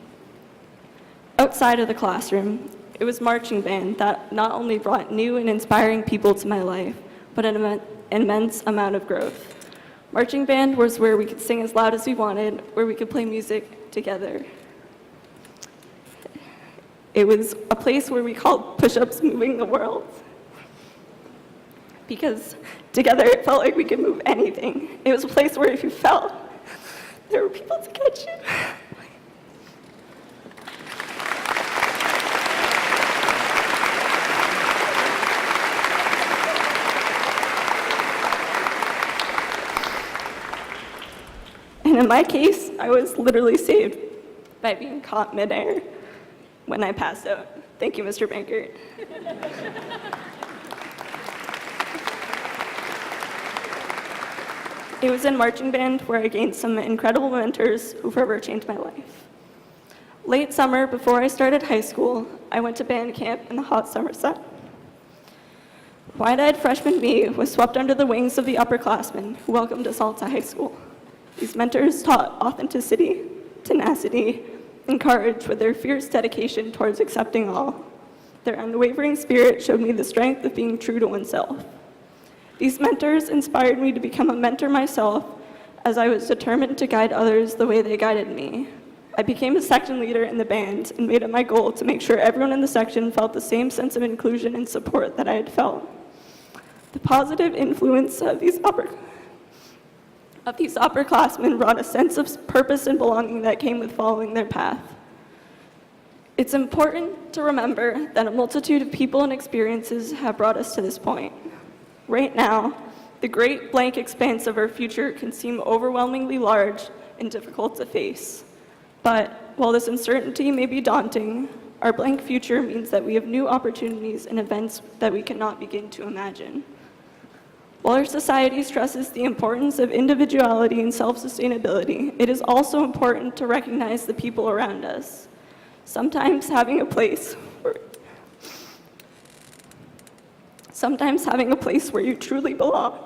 S12: Outside of the classroom, it was marching band that not only brought new and inspiring people to my life, but an immense amount of growth. Marching band was where we could sing as loud as we wanted, where we could play music together. It was a place where we called push-ups moving the world, because together it felt like we could move anything. It was a place where if you fell, there were people to catch you. And in my case, I was literally saved by being caught midair when I passed out. Thank you, Mr. Bankert. It was in marching band where I gained some incredible mentors who forever changed my life. Late summer, before I started high school, I went to band camp in the hot summer sun. Wide-eyed freshman me was swept under the wings of the upperclassmen who welcomed us all to high school. These mentors taught authenticity, tenacity, and courage with their fierce dedication towards accepting all. Their unwavering spirit showed me the strength of being true to oneself. These mentors inspired me to become a mentor myself, as I was determined to guide others the way they guided me. I became a section leader in the band and made it my goal to make sure everyone in the section felt the same sense of inclusion and support that I had felt. The positive influence of these upperclassmen brought a sense of purpose and belonging that came with following their path. It's important to remember that a multitude of people and experiences have brought us to this point. Right now, the great blank expanse of our future can seem overwhelmingly large and difficult to face. But while this uncertainty may be daunting, our blank future means that we have new opportunities and events that we cannot begin to imagine. While our society stresses the importance of individuality and self-sustainability, it is also important to recognize the people around us. Sometimes having a place where you truly belong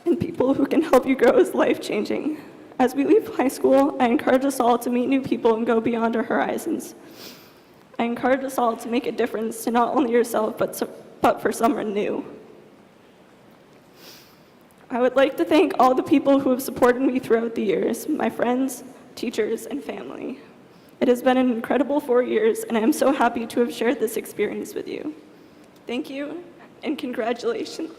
S12: and people who can help you grow is life-changing. As we leave high school, I encourage us all to meet new people and go beyond our horizons. I encourage us all to make a difference to not only yourself, but for someone new. I would like to thank all the people who have supported me throughout the years, my friends, teachers, and family. It has been an incredible 4 years, and I am so happy to have shared this experience with you. Thank you, and congratulations.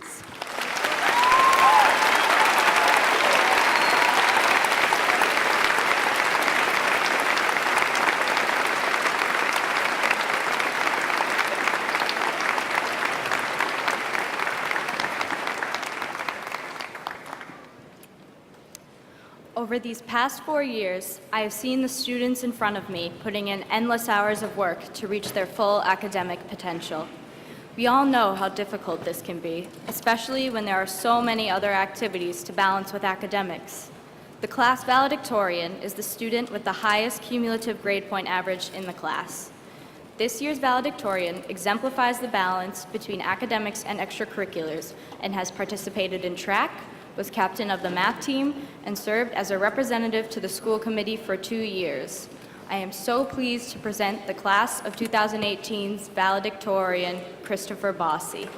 S4: Over these past 4 years, I have seen the students in front of me putting in endless hours of work to reach their full academic potential. We all know how difficult this can be, especially when there are so many other activities to balance with academics. The class valedictorian is the student with the highest cumulative grade point average in the class. This year's valedictorian exemplifies the balance between academics and extracurriculars and has participated in track, was captain of the math team, and served as a representative to the school committee for 2 years. I am so pleased to present the class of 2018's valedictorian, Christopher Bossy.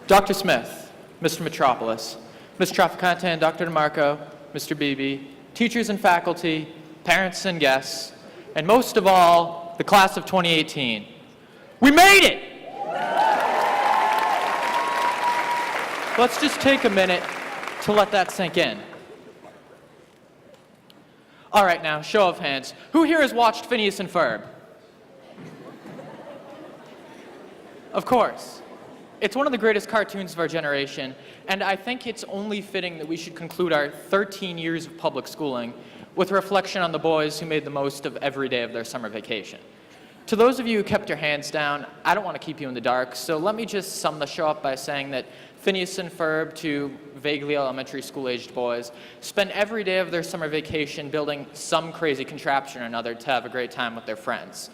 S13: Dr. Smith, Mr. Metropolis, Ms. Traficante and Dr. DeMarco, Mr. Beebe, teachers and faculty, parents and guests, and most of all, the class of 2018. We made it! Let's just take a minute to let that sink in. All right now, show of hands. Who here has watched Phineas and Ferb? Of course. It's one of the greatest cartoons of our generation, and I think it's only fitting that we should conclude our 13 years of public schooling with a reflection on the boys who made the most of every day of their summer vacation. To those of you who kept your hands down, I don't want to keep you in the dark, so let me just sum the show up by saying that Phineas and Ferb, two vaguely elementary school-aged boys, spent every day of their summer vacation building some crazy contraption or another to have a great time with their friends.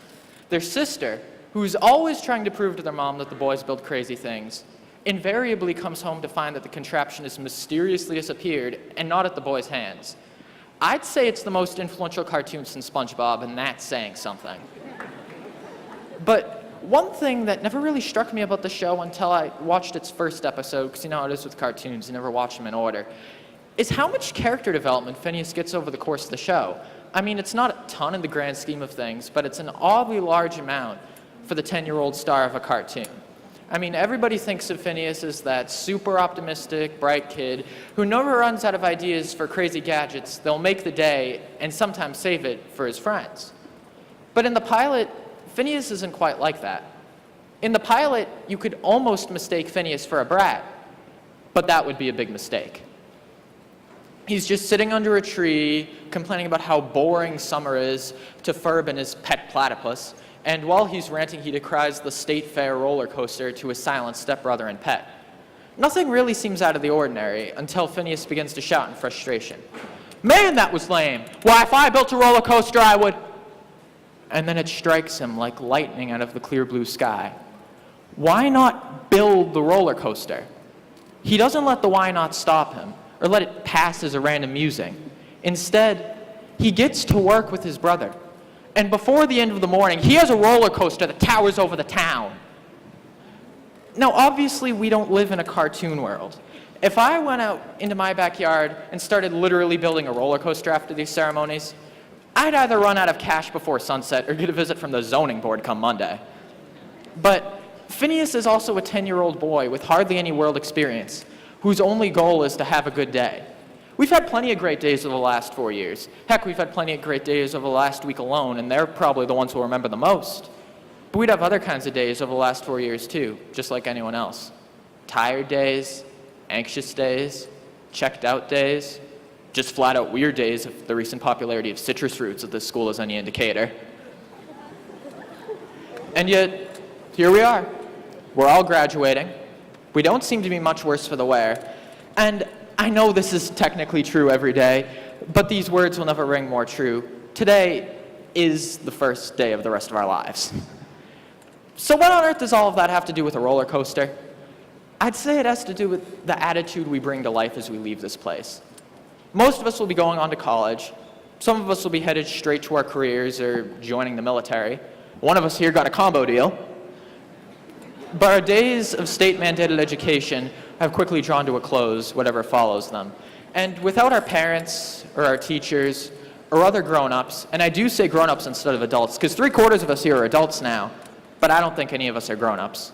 S13: Their sister, who's always trying to prove to their mom that the boys build crazy things, invariably comes home to find that the contraption has mysteriously disappeared and not at the boys' hands. I'd say it's the most influential cartoon since SpongeBob, and that's saying something. But one thing that never really struck me about the show until I watched its first episode, because you know how it is with cartoons, you never watch them in order, is how much character development Phineas gets over the course of the show. I mean, it's not a ton in the grand scheme of things, but it's an oddly large amount for the 10-year-old star of a cartoon. I mean, everybody thinks of Phineas as that super optimistic, bright kid who never runs out of ideas for crazy gadgets that'll make the day and sometimes save it for his friends. But in the pilot, Phineas isn't quite like that. In the pilot, you could almost mistake Phineas for a brat, but that would be a big mistake. He's just sitting under a tree, complaining about how boring summer is to Ferb and his pet platypus, and while he's ranting, he decries the State Fair roller coaster to his silent stepbrother and pet. Nothing really seems out of the ordinary until Phineas begins to shout in frustration. Man, that was lame. Why, if I built a roller coaster, I would... And then it strikes him like lightning out of the clear blue sky. Why not build the roller coaster? He doesn't let the why not stop him, or let it pass as a random musing. Instead, he gets to work with his brother. And before the end of the morning, he has a roller coaster that towers over the town. Now, obviously, we don't live in a cartoon world. If I went out into my backyard and started literally building a roller coaster after these ceremonies, I'd either run out of cash before sunset or get a visit from the zoning board come Monday. But Phineas is also a 10-year-old boy with hardly any world experience, whose only goal is to have a good day. We've had plenty of great days over the last 4 years. Heck, we've had plenty of great days over the last week alone, and they're probably the ones we'll remember the most. But we'd have other kinds of days over the last 4 years too, just like anyone else. Tired days, anxious days, checked out days, just flat out weird days if the recent popularity of citrus fruits at this school is any indicator. And yet, here we are. We're all graduating. We don't seem to be much worse for the wear. And I know this is technically true every day, but these words will never ring more true. Today is the first day of the rest of our lives. So what on earth does all of that have to do with a roller coaster? I'd say it has to do with the attitude we bring to life as we leave this place. Most of us will be going on to college. Some of us will be headed straight to our careers or joining the military. One of us here got a combo deal. But our days of state-mandated education have quickly drawn to a close, whatever follows them. And without our parents or our teachers or other grown-ups, and I do say grown-ups instead of adults, because 3/4 of us here are adults now, but I don't think any of us are grown-ups.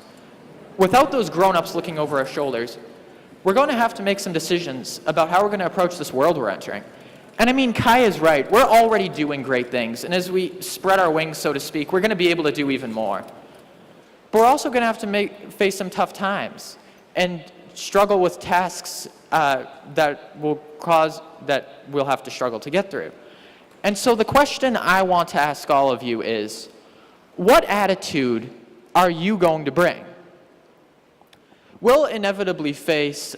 S13: Without those grown-ups looking over our shoulders, we're going to have to make some decisions about how we're going to approach this world we're entering. And I mean, Kai is right. We're already doing great things, and as we spread our wings, so to speak, we're going to be able to do even more. But we're also going to have to face some tough times and struggle with tasks that we'll have to struggle to get through. And so the question I want to ask all of you is, what attitude are you going to bring? We'll inevitably face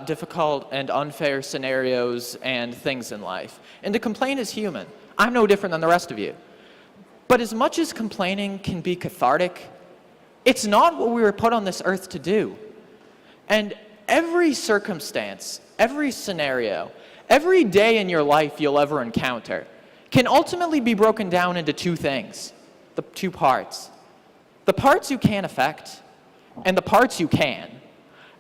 S13: difficult and unfair scenarios and things in life. And to complain is human. I'm no different than the rest of you. But as much as complaining can be cathartic, it's not what we were put on this earth to do. And every circumstance, every scenario, every day in your life you'll ever encounter can ultimately be broken down into two things, the two parts. The parts you can't affect and the parts you can.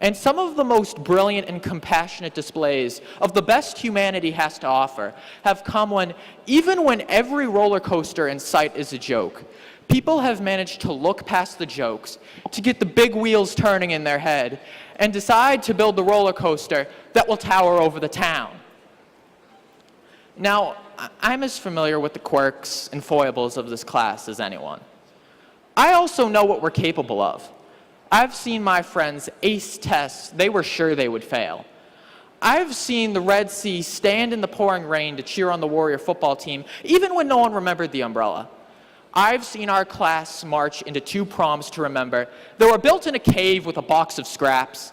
S13: And some of the most brilliant and compassionate displays of the best humanity has to offer have come when, even when every roller coaster in sight is a joke, people have managed to look past the jokes, to get the big wheels turning in their head, and decide to build the roller coaster that will tower over the town. Now, I'm as familiar with the quirks and foibles of this class as anyone. I also know what we're capable of. I've seen my friends ace tests they were sure they would fail. I've seen the Red Sea stand in the pouring rain to cheer on the Warrior football team, even when no one remembered the umbrella. I've seen our class march into 2 proms to remember that were built in a cave with a box of scraps.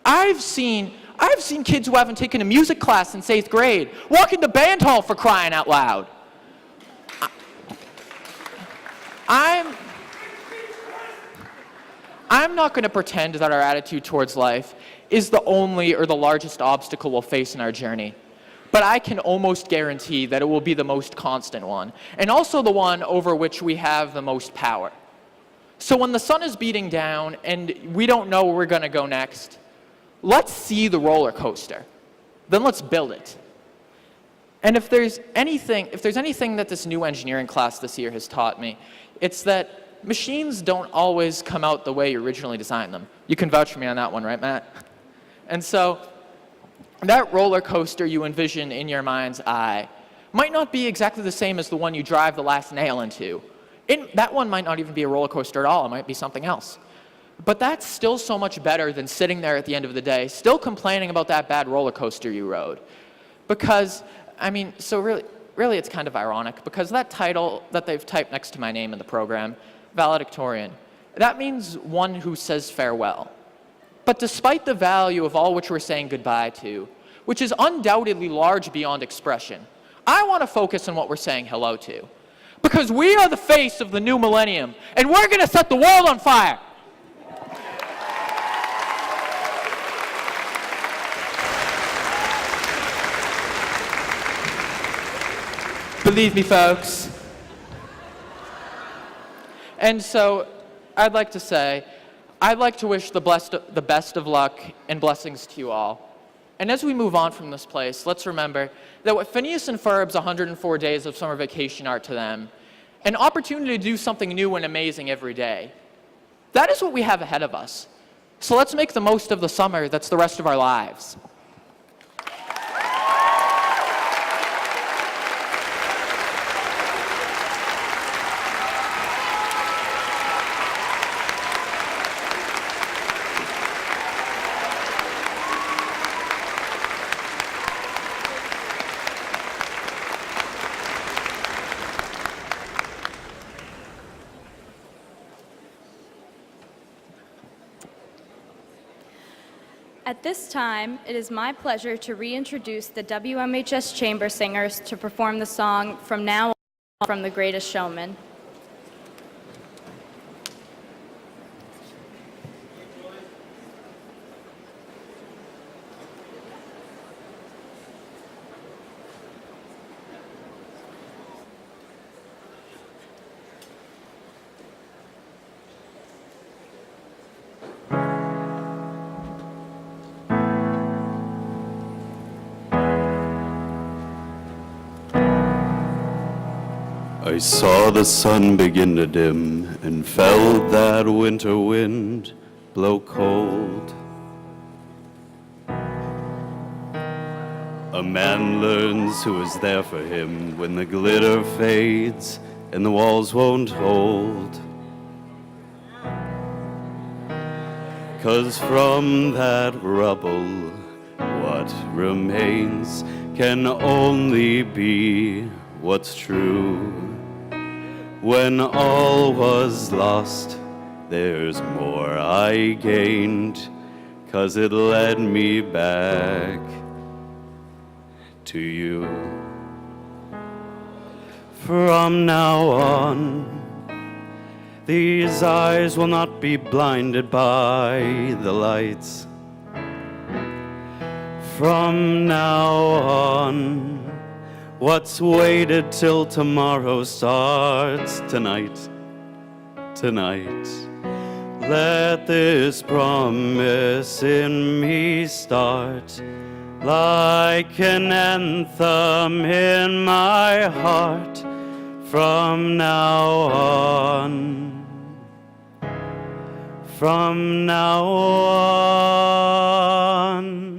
S13: I've seen kids who haven't taken a music class since 8th grade walk into band hall for crying out loud. I'm not going to pretend that our attitude towards life is the only or the largest obstacle we'll face in our journey. But I can almost guarantee that it will be the most constant one, and also the one over which we have the most power. So when the sun is beating down and we don't know where we're going to go next, let's see the roller coaster. Then let's build it. And if there's anything that this new engineering class this year has taught me, it's that machines don't always come out the way you originally designed them. You can vouch for me on that one, right, Matt? And so that roller coaster you envision in your mind's eye might not be exactly the same as the one you drive the last nail into. That one might not even be a roller coaster at all. It might be something else. But that's still so much better than sitting there at the end of the day, still complaining about that bad roller coaster you rode. Because, I mean, so really it's kind of ironic, because that title that they've typed next to my name in the program, Valedictorian, that means one who says farewell. But despite the value of all which we're saying goodbye to, which is undoubtedly large beyond expression, I want to focus on what we're saying hello to. Because we are the face of the new millennium, and we're going to set the world on fire. Believe me, folks. And so, I'd like to say, I'd like to wish the best of luck and blessings to you all. And as we move on from this place, let's remember that what Phineas and Ferb's 104 days of summer vacation are to them, an opportunity to do something new and amazing every day. That is what we have ahead of us. So let's make the most of the summer that's the rest of our lives.
S4: At this time, it is my pleasure to reintroduce the WMHS Chamber Singers to perform the song From Now On from The Greatest Showman.
S14: I saw the sun begin to dim and felt that winter wind blow cold. A man learns who is there for him when the glitter fades and the walls won't hold. 'Cause from that rubble, what remains can only be what's true. When all was lost, there's more I gained, 'cause it led me back to you. From now on, these eyes will not be blinded by the lights. From now on, what's waited till tomorrow starts tonight, tonight. Let this promise in me start like an anthem in my heart. From now on, from now on.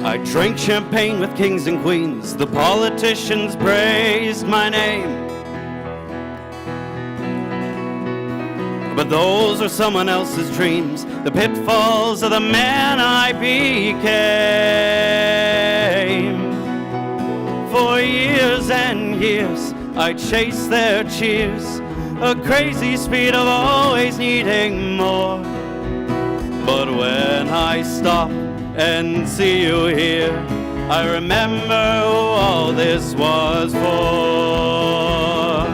S14: I drank champagne with kings and queens. The politicians praised my name. But those are someone else's dreams, the pitfalls of the man I became. For years and years, I chased their cheers, a crazy speed of always needing more. But when I stop and see you here, I remember who all this was for.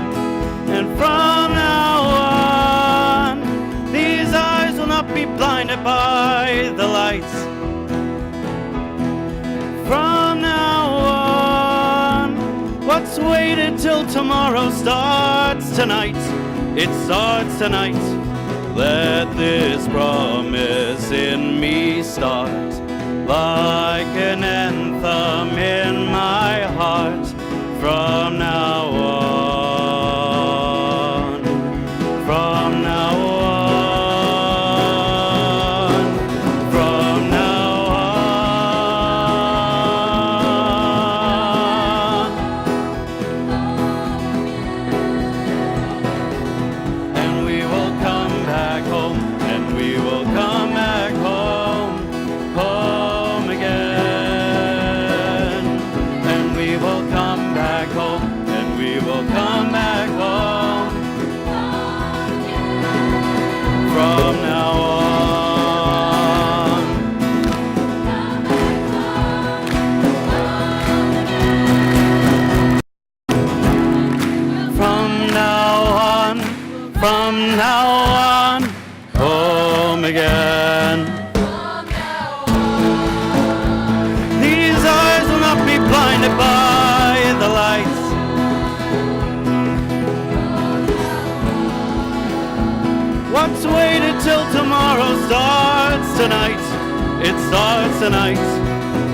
S14: And from now on, these eyes will not be blinded by the lights. From now on, what's waited till tomorrow starts tonight. It starts tonight. Let this promise in me start like an anthem in my heart. From now on, from now on, from now on. And we will come back home, and we will come back home, home again. And we will come back home, and we will come tonight. It starts tonight.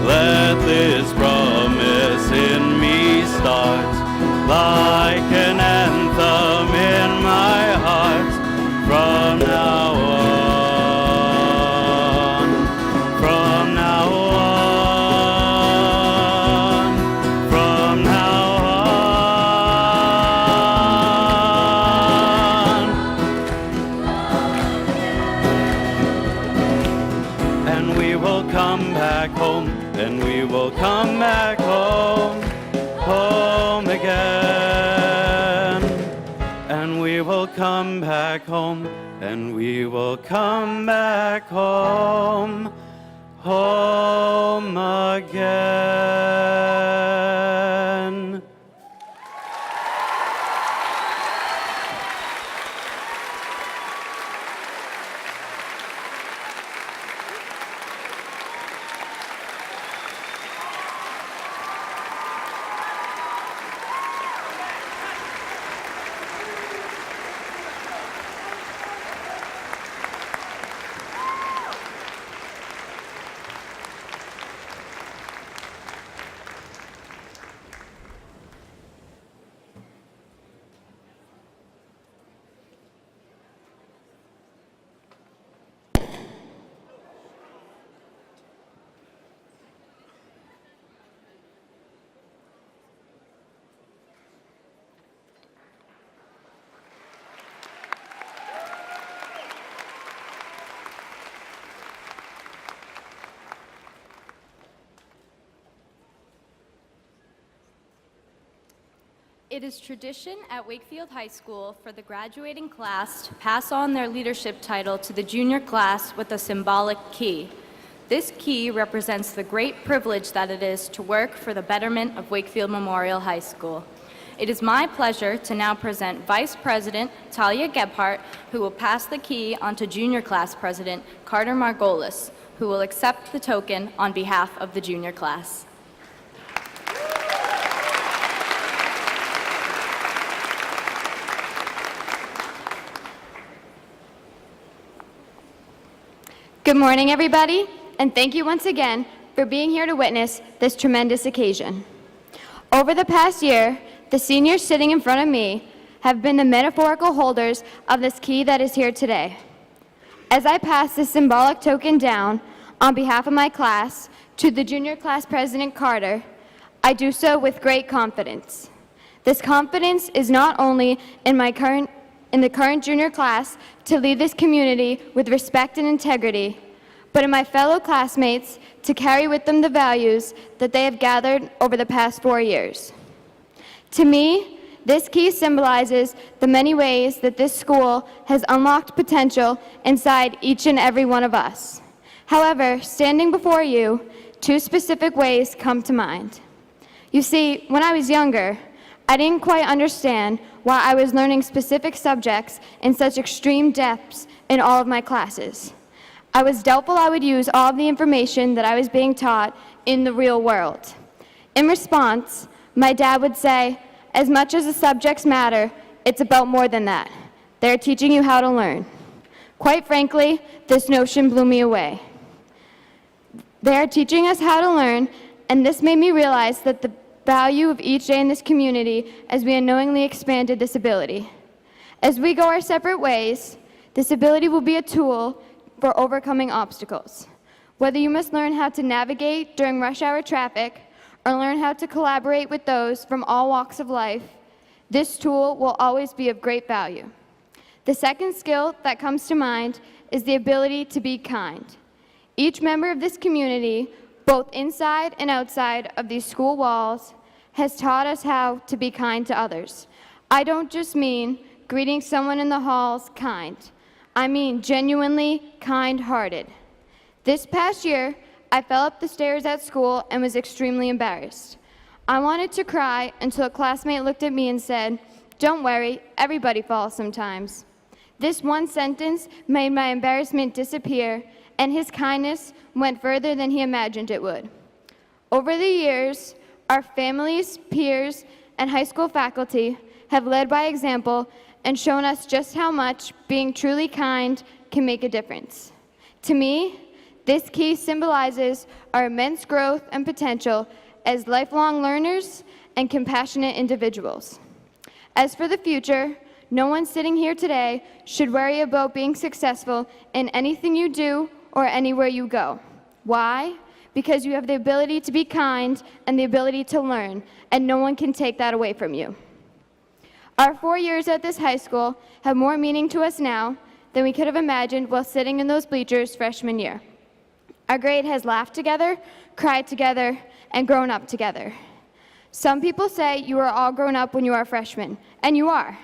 S14: Let this promise in me start like an anthem in my heart from now on. From now on. From now on. And we will come back home. And we will come back home, home again. And we will come back home, and we will come back home, home again.
S4: It is tradition at Wakefield High School for the graduating class to pass on their leadership title to the junior class with a symbolic key. This key represents the great privilege that it is to work for the betterment of Wakefield Memorial High School. It is my pleasure to now present Vice President Talia Gebhardt, who will pass the key on to Junior Class President Carter Margolis, who will accept the token on behalf of the junior class.
S15: Good morning, everybody, and thank you once again for being here to witness this tremendous occasion. Over the past year, the seniors sitting in front of me have been the metaphorical holders of this key that is here today. As I pass this symbolic token down on behalf of my class to the junior class president Carter, I do so with great confidence. This confidence is not only in the current junior class to lead this community with respect and integrity, but in my fellow classmates to carry with them the values that they have gathered over the past 4 years. To me, this key symbolizes the many ways that this school has unlocked potential inside each and every one of us. However, standing before you, 2 specific ways come to mind. You see, when I was younger, I didn't quite understand why I was learning specific subjects in such extreme depths in all of my classes. I was doubtful I would use all of the information that I was being taught in the real world. In response, my dad would say, as much as the subjects matter, it's about more than that. They're teaching you how to learn. Quite frankly, this notion blew me away. They are teaching us how to learn, and this made me realize that the value of each day in this community as we unknowingly expanded this ability. As we go our separate ways, this ability will be a tool for overcoming obstacles. Whether you must learn how to navigate during rush hour traffic or learn how to collaborate with those from all walks of life, this tool will always be of great value. The second skill that comes to mind is the ability to be kind. Each member of this community, both inside and outside of these school walls, has taught us how to be kind to others. I don't just mean greeting someone in the halls kind. I mean genuinely kind-hearted. This past year, I fell up the stairs at school and was extremely embarrassed. I wanted to cry until a classmate looked at me and said, "Don't worry, everybody falls sometimes." This one sentence made my embarrassment disappear, and his kindness went further than he imagined it would. Over the years, our families, peers, and high school faculty have led by example and shown us just how much being truly kind can make a difference. To me, This key symbolizes our immense growth and potential as lifelong learners and compassionate individuals. As for the future, no one sitting here today should worry about being successful in anything you do or anywhere you go. Why? Because you have the ability to be kind and the ability to learn, and no one can take that away from you. Our 4 years at this high school have more meaning to us now than we could have imagined while sitting in those bleachers freshman year. Our grade has laughed together, cried together, and grown up together. Some people say you are all grown up when you are freshmen, and you are,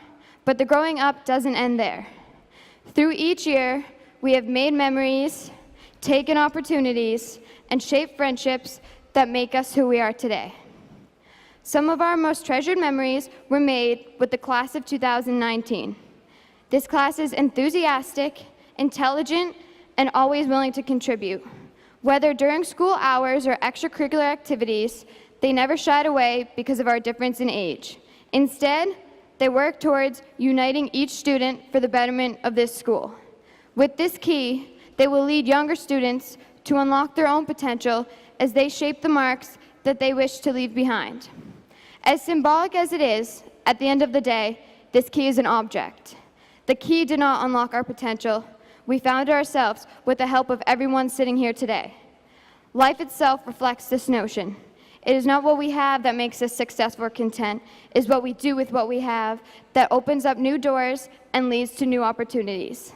S15: but the growing up doesn't end there. Through each year, we have made memories, taken opportunities, and shaped friendships that make us who we are today. Some of our most treasured memories were made with the class of 2019. This class is enthusiastic, intelligent, and always willing to contribute. Whether during school hours or extracurricular activities, they never shied away because of our difference in age. Instead, they work towards uniting each student for the betterment of this school. With this key, they will lead younger students to unlock their own potential as they shape the marks that they wish to leave behind. As symbolic as it is, at the end of the day, this key is an object. The key did not unlock our potential. We found it ourselves with the help of everyone sitting here today. Life itself reflects this notion. It is not what we have that makes us successful or content. It is what we do with what we have that opens up new doors and leads to new opportunities.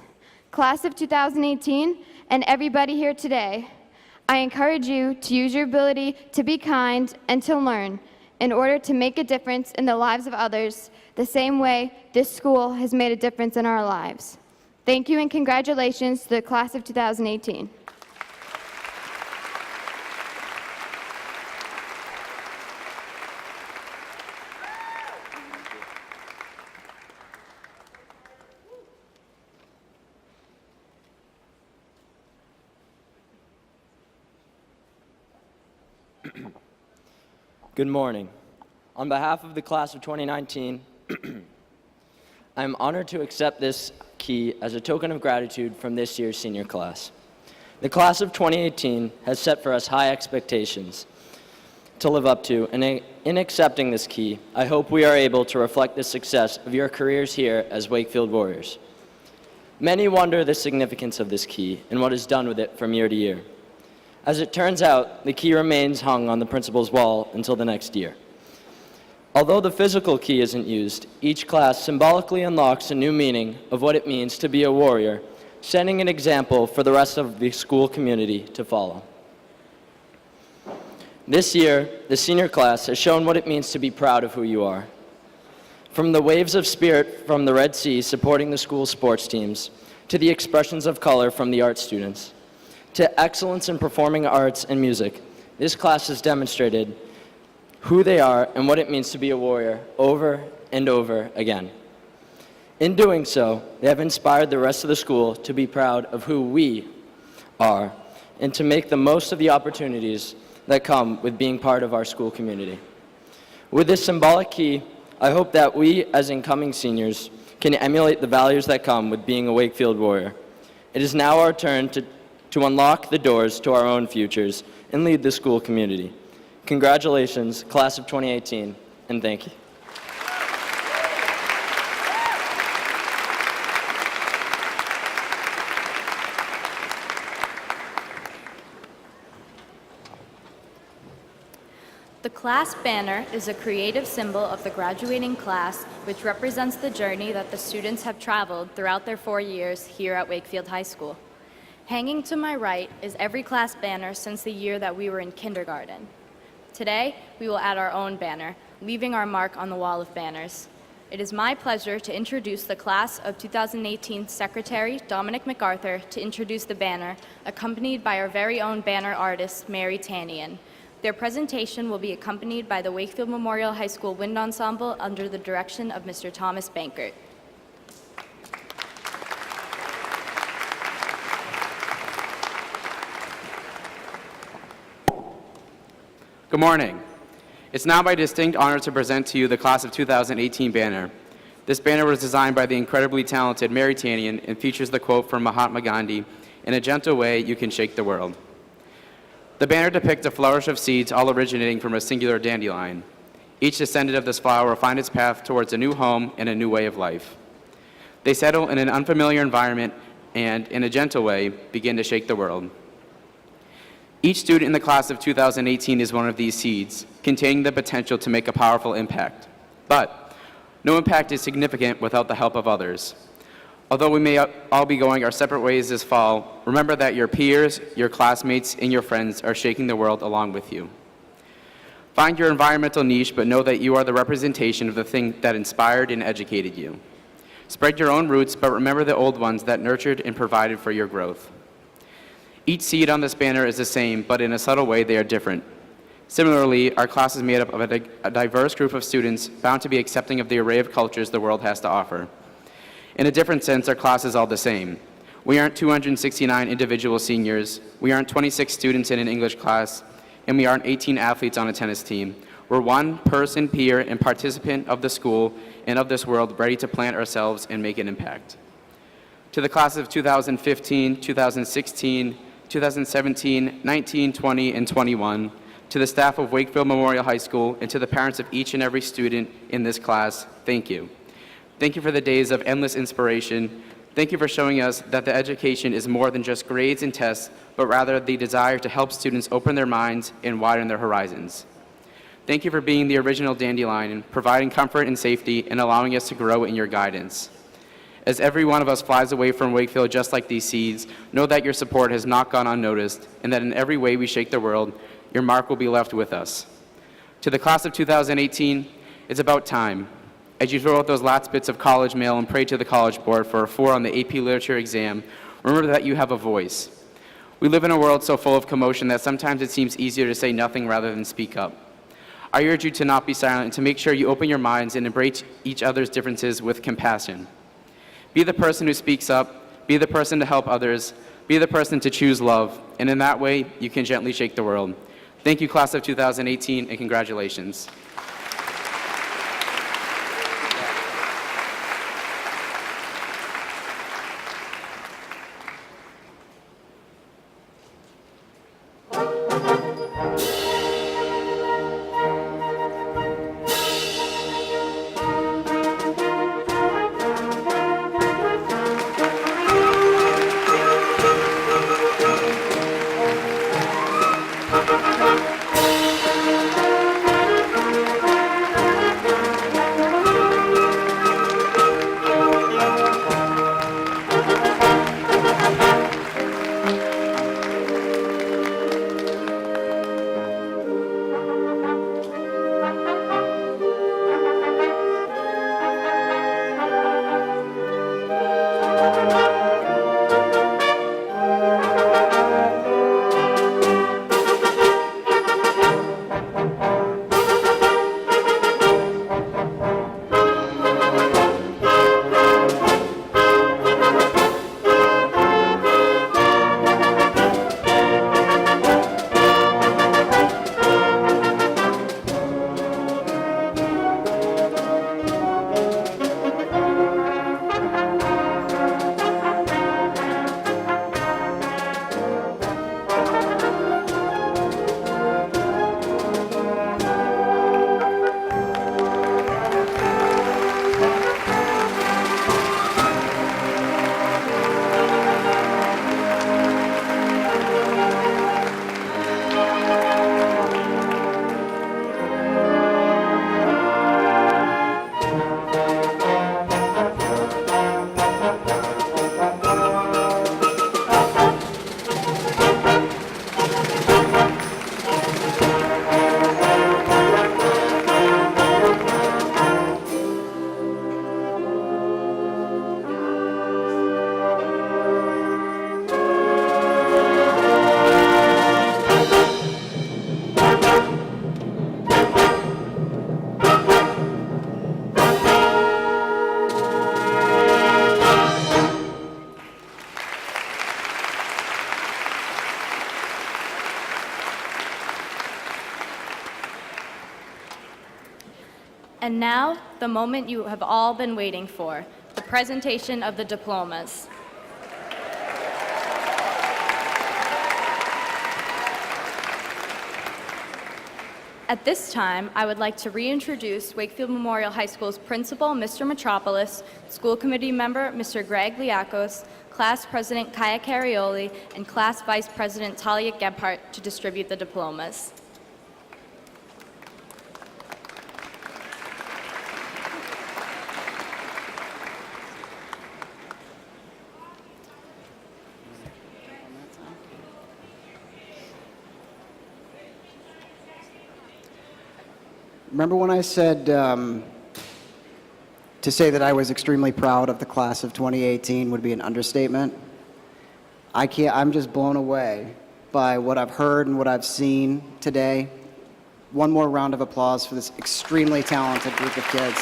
S15: Class of 2018 and everybody here today, I encourage you to use your ability to be kind and to learn in order to make a difference in the lives of others the same way this school has made a difference in our lives. Thank you and congratulations to the class of 2018.
S10: Good morning. On behalf of the class of 2019, I am honored to accept this key as a token of gratitude from this year's senior class. The class of 2018 has set for us high expectations to live up to, and in accepting this key, I hope we are able to reflect the success of your careers here as Wakefield Warriors. Many wonder the significance of this key and what is done with it from year to year. As it turns out, the key remains hung on the principal's wall until the next year. Although the physical key isn't used, each class symbolically unlocks a new meaning of what it means to be a warrior, setting an example for the rest of the school community to follow. This year, the senior class has shown what it means to be proud of who you are. From the waves of spirit from the Red Sea supporting the school sports teams, to the expressions of color from the art students, to excellence in performing arts and music, this class has demonstrated who they are and what it means to be a warrior over and over again. In doing so, they have inspired the rest of the school to be proud of who we are and to make the most of the opportunities that come with being part of our school community. With this symbolic key, I hope that we, as incoming seniors, can emulate the values that come with being a Wakefield warrior. It is now our turn to unlock the doors to our own futures and lead the school community. Congratulations, class of 2018, and thank you.
S16: The class banner is a creative symbol of the graduating class, which represents the journey that the students have traveled throughout their 4 years here at Wakefield High School. Hanging to my right is every class banner since the year that we were in kindergarten. Today, we will add our own banner, leaving our mark on the wall of banners. It is my pleasure to introduce the class of 2018 Secretary Dominic MacArthur to introduce the banner, accompanied by our very own banner artist, Mary Tanian. Their presentation will be accompanied by the Wakefield Memorial High School Wind Ensemble under the direction of Mr. Thomas Bankert.
S17: Good morning. It's now my distinct honor to present to you the Class of 2018 banner. This banner was designed by the incredibly talented Mary Tanian and features the quote from Mahatma Gandhi, In a gentle way, you can shake the world. The banner depicts a flourish of seeds all originating from a singular dandelion. Each descendant of this flower will find its path towards a new home and a new way of life. They settle in an unfamiliar environment and, in a gentle way, begin to shake the world. Each student in the class of 2018 is one of these seeds, containing the potential to make a powerful impact. But no impact is significant without the help of others. Although we may all be going our separate ways this fall, remember that your peers, your classmates, and your friends are shaking the world along with you. Find your environmental niche, but know that you are the representation of the thing that inspired and educated you. Spread your own roots, but remember the old ones that nurtured and provided for your growth. Each seed on this banner is the same, but in a subtle way they are different. Similarly, our class is made up of a diverse group of students bound to be accepting of the array of cultures the world has to offer. In a different sense, our class is all the same. We aren't 269 individual seniors, we aren't 26 students in an English class, and we aren't 18 athletes on a tennis team. We're one person, peer, and participant of the school and of this world, ready to plant ourselves and make an impact. To the class of 2015, 2016, 2017, 19, 20, and 21, to the staff of Wakefield Memorial High School, and to the parents of each and every student in this class, thank you. Thank you for the days of endless inspiration. Thank you for showing us that the education is more than just grades and tests, but rather the desire to help students open their minds and widen their horizons. Thank you for being the original dandelion, providing comfort and safety, and allowing us to grow in your guidance. As every one of us flies away from Wakefield just like these seeds, know that your support has not gone unnoticed, and that in every way we shake the world, your mark will be left with us. To the class of 2018, it's about time. As you throw out those last bits of college mail and pray to the College Board for a 4 on the AP Literature exam, remember that you have a voice. We live in a world so full of commotion that sometimes it seems easier to say nothing rather than speak up. I urge you to not be silent and to make sure you open your minds and embrace each other's differences with compassion. Be the person who speaks up, be the person to help others, be the person to choose love, and in that way, you can gently shake the world. Thank you, class of 2018, and congratulations.
S16: And now, the moment you have all been waiting for, the presentation of the diplomas. At this time, I would like to reintroduce Wakefield Memorial High School's principal, Mr. Metropolis, school committee member, Mr. Greg Liakos, class president Kaya Carioli, and class vice president Talia Gebhardt to distribute the diplomas.
S9: Remember when I said to say that I was extremely proud of the class of 2018 would be an understatement? I'm just blown away by what I've heard and what I've seen today. One more round of applause for this extremely talented group of kids.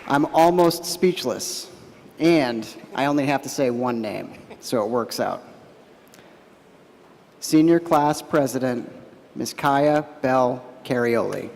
S9: I'm almost speechless, and I only have to say one name, so it works out. Senior Class President, Ms. Kaya Bell Carioli.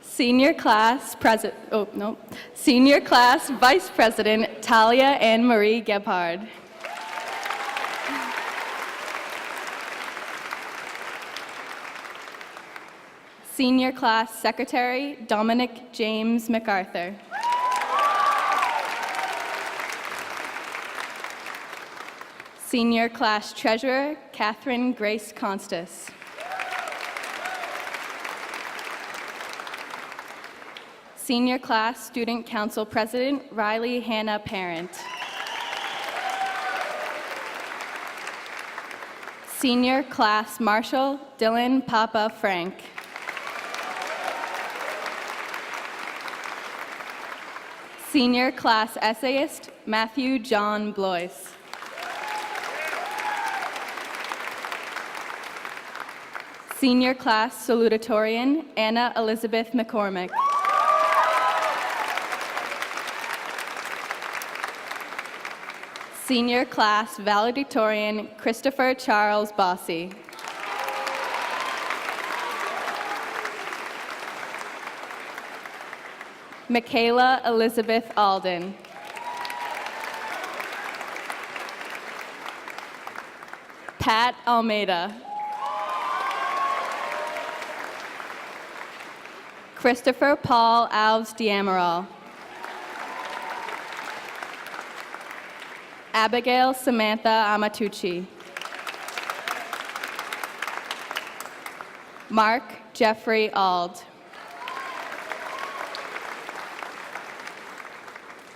S4: Senior Class Vice President Talia Ann Marie Gebhard. Senior Class Secretary Dominic James MacArthur. Senior Class Treasurer Catherine Grace Constas. Senior Class Student Council President Riley Hannah Parent. Senior Class Marshal Dylan Papa Frank. Senior Class Essayist Matthew John Blois. Senior Class Salutatorian Anna Elizabeth McCormack. Senior Class Valedictorian Christopher Charles Bossy. Michaela Elizabeth Alden. Pat Almeida. Christopher Paul Alves Diamaral. Abigail Samantha Amatucci. Mark Jeffrey Ald.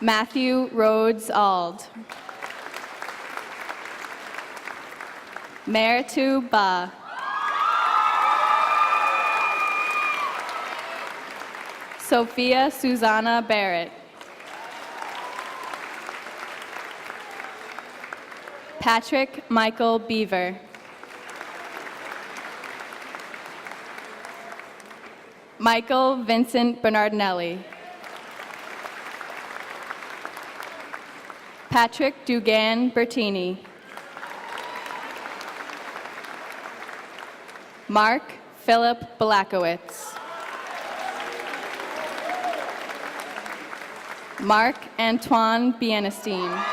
S4: Matthew Rhodes Ald. Meritu Ba. Sophia Susanna Barrett. Patrick Michael Beaver. Michael Vincent Bernardinelli. Patrick Dugan Bertini. Mark Philip Balakowitz. Mark Antoine Bienestein.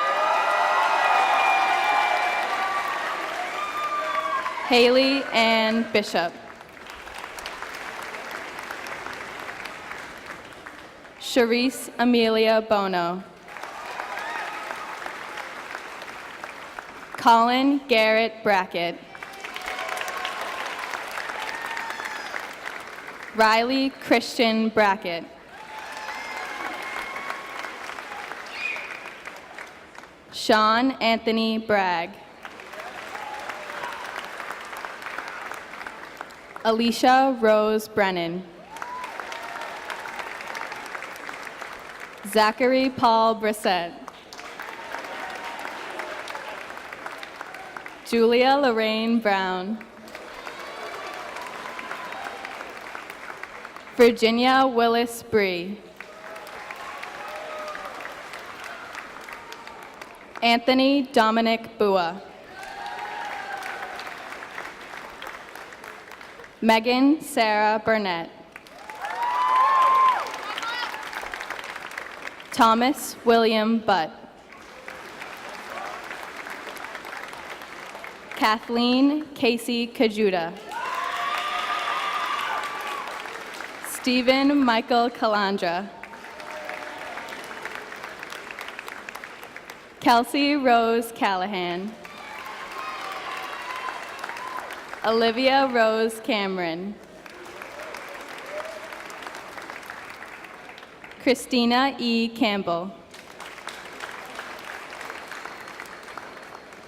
S4: Haley Ann Bishop. Charisse Amelia Bono. Colin Garrett Brackett. Riley Christian Brackett. Sean Anthony Bragg. Alicia Rose Brennan. Zachary Paul Brissett. Julia Lorraine Brown. Virginia Willis Bree. Anthony Dominic Bua. Megan Sarah Burnett. Thomas William Butt. Kathleen Casey Kajuda. Stephen Michael Calandra. Kelsey Rose Callahan. Olivia Rose Cameron. Christina E. Campbell.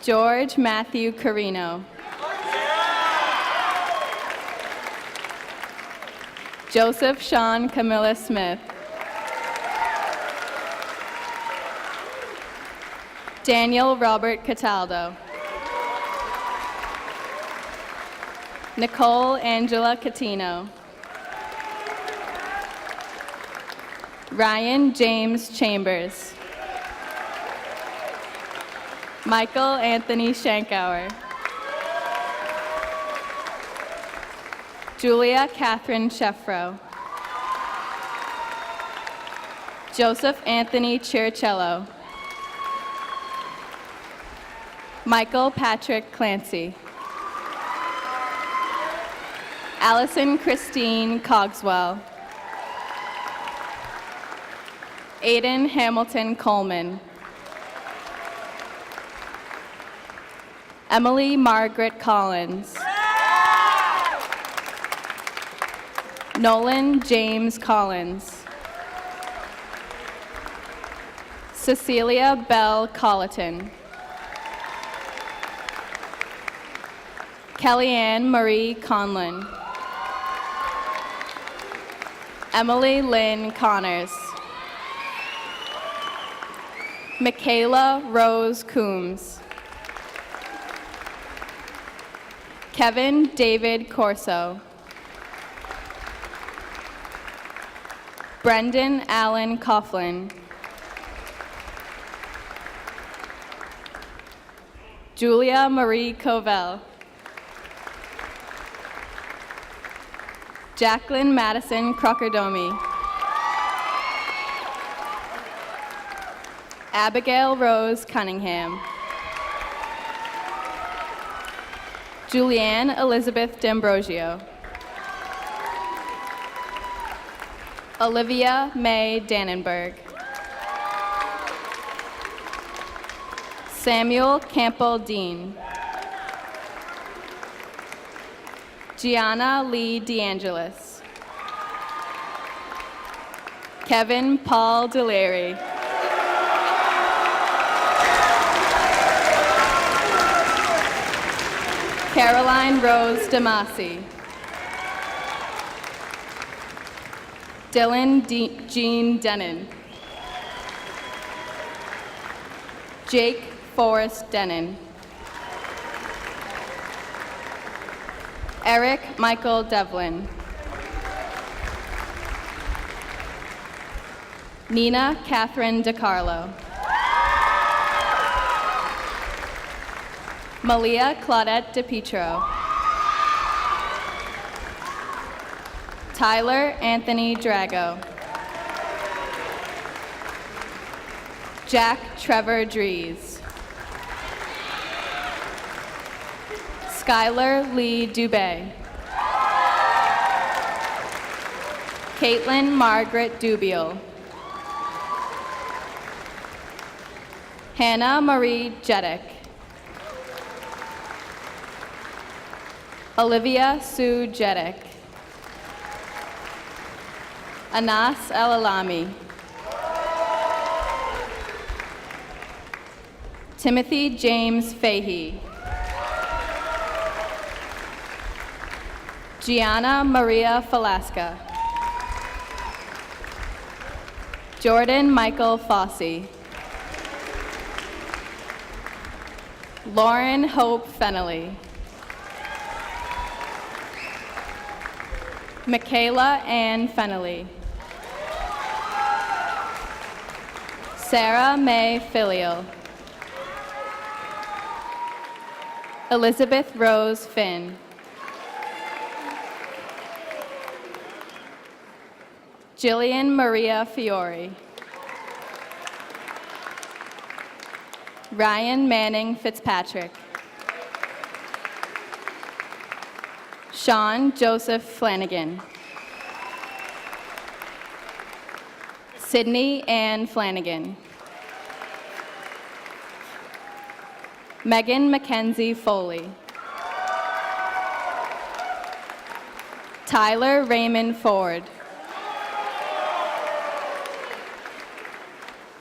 S4: George Matthew Carino. Joseph Sean Camilla Smith. Daniel Robert Cataldo. Nicole Angela Catino. Ryan James Chambers. Michael Anthony Shankauer. Julia Catherine Sheffro. Joseph Anthony Chiricello. Michael Patrick Clancy. Allison Christine Cogswell. Aiden Hamilton Coleman. Emily Margaret Collins. Nolan James Collins. Cecilia Bell Colleton. Kellyanne Marie Conlon. Emily Lynn Connors. Michaela Rose Coombs. Kevin David Corso. Brendan Allen Coughlin. Julia Marie Covell. Jacqueline Madison Crockerdomi. Abigail Rose Cunningham. Julianne Elizabeth D'Ambrosio. Olivia May Dannenberg. Samuel Campbell Dean. Gianna Lee DeAngelis. Kevin Paul Deleary. Caroline Rose Damasi. Dylan Jean Denon. Jake Forrest Denon. Eric Michael Devlin. Nina Catherine DiCarlo. Malia Claudette DePietro. Tyler Anthony Drago. Jack Trevor Dries. Skylar Lee Dubé. Caitlin Margaret Dubiel. Hannah Marie Jeddick. Olivia Sue Jeddick. Anas El-Alami. Timothy James Fahey. Gianna Maria Falasca. Jordan Michael Fossey. Lauren Hope Fennelly. Michaela Ann Fennelly. Sarah May Filial. Elizabeth Rose Finn. Jillian Maria Fiore. Ryan Manning Fitzpatrick. Sean Joseph Flanagan. Sydney Ann Flanagan. Megan Mackenzie Foley. Tyler Raymond Ford.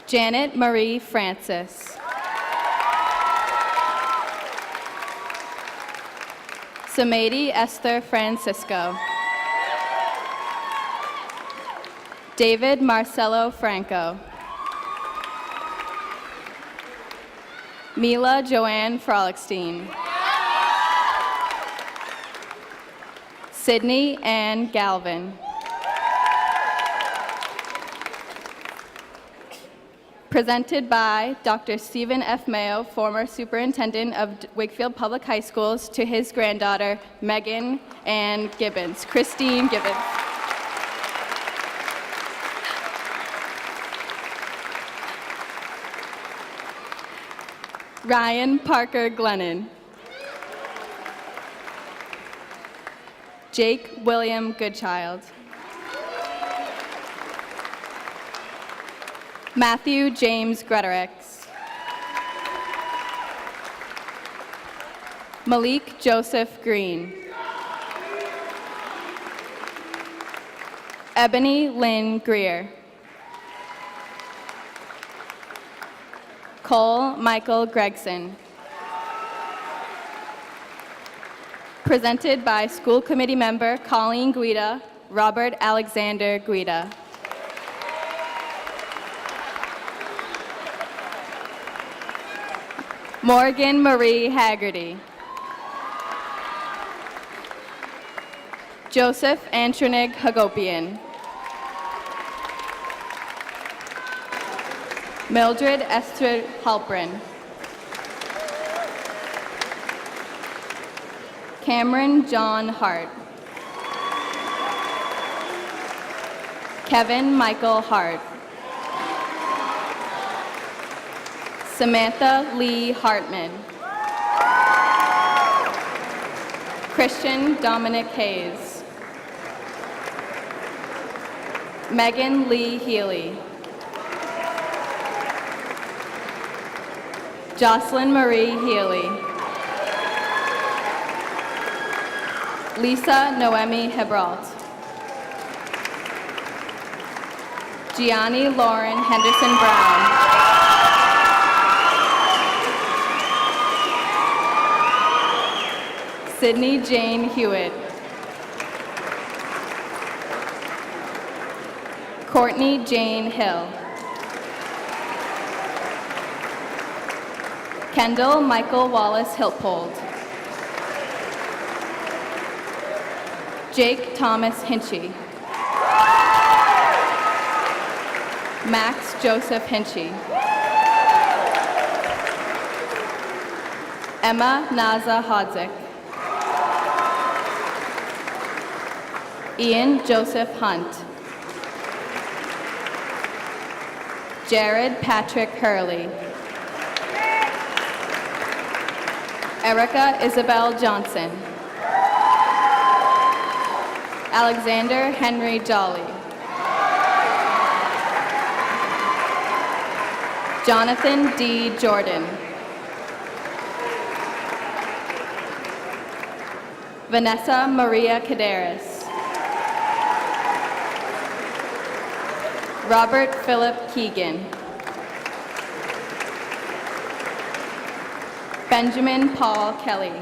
S4: Janet Marie Francis. Samadi Esther Francisco. David Marcelo Franco. Mila Joanne Frolickstein. Sydney Ann Galvin. Presented by Dr. Stephen F. Mayo, former superintendent of Wakefield Public High Schools, to his granddaughter, Megan Ann Gibbons. Christine Gibbons. Ryan Parker Glennon. Jake William Goodchild. Matthew James Gretorix. Malik Joseph Green. Ebony Lynn Greer. Cole Michael Gregson. Presented by School Committee member Colleen Guida, Robert Alexander Guida. Morgan Marie Haggerty. Joseph Antronig Hagopian. Mildred Esther Halprin. Cameron John Hart. Kevin Michael Hart. Samantha Lee Hartman. Christian Dominic Hayes. Megan Lee Healy. Jocelyn Marie Healy. Lisa Noemi Hebrault. Gianni Lauren Henderson Brown. Sydney Jane Hewitt. Courtney Jane Hill. Kendall Michael Wallace Hilpold. Jake Thomas Hinchy. Max Joseph Hinchy. Emma Naza Hodzik. Ian Joseph Hunt. Jared Patrick Hurley. Erica Isabel Johnson. Alexander Henry Jolly. Jonathan D. Jordan. Vanessa Maria Caderas. Robert Philip Keegan. Benjamin Paul Kelly.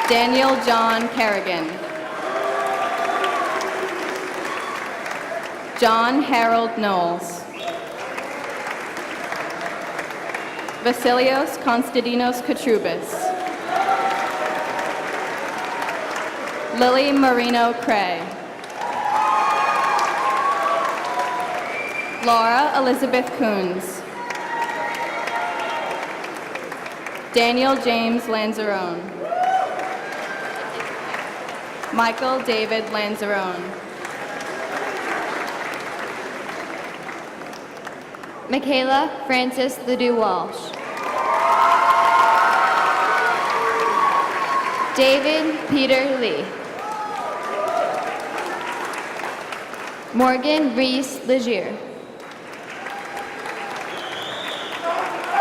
S4: Daniel John Kerrigan. John Harold Knowles. Vasilios Konstantinos Katroubis. Lily Marino Cray. Laura Elizabeth Coons. Daniel James Lanzarone. Michael David Lanzarone.
S15: Michaela Frances Ledoux Walsh. David Peter Lee. Morgan Reese Legier.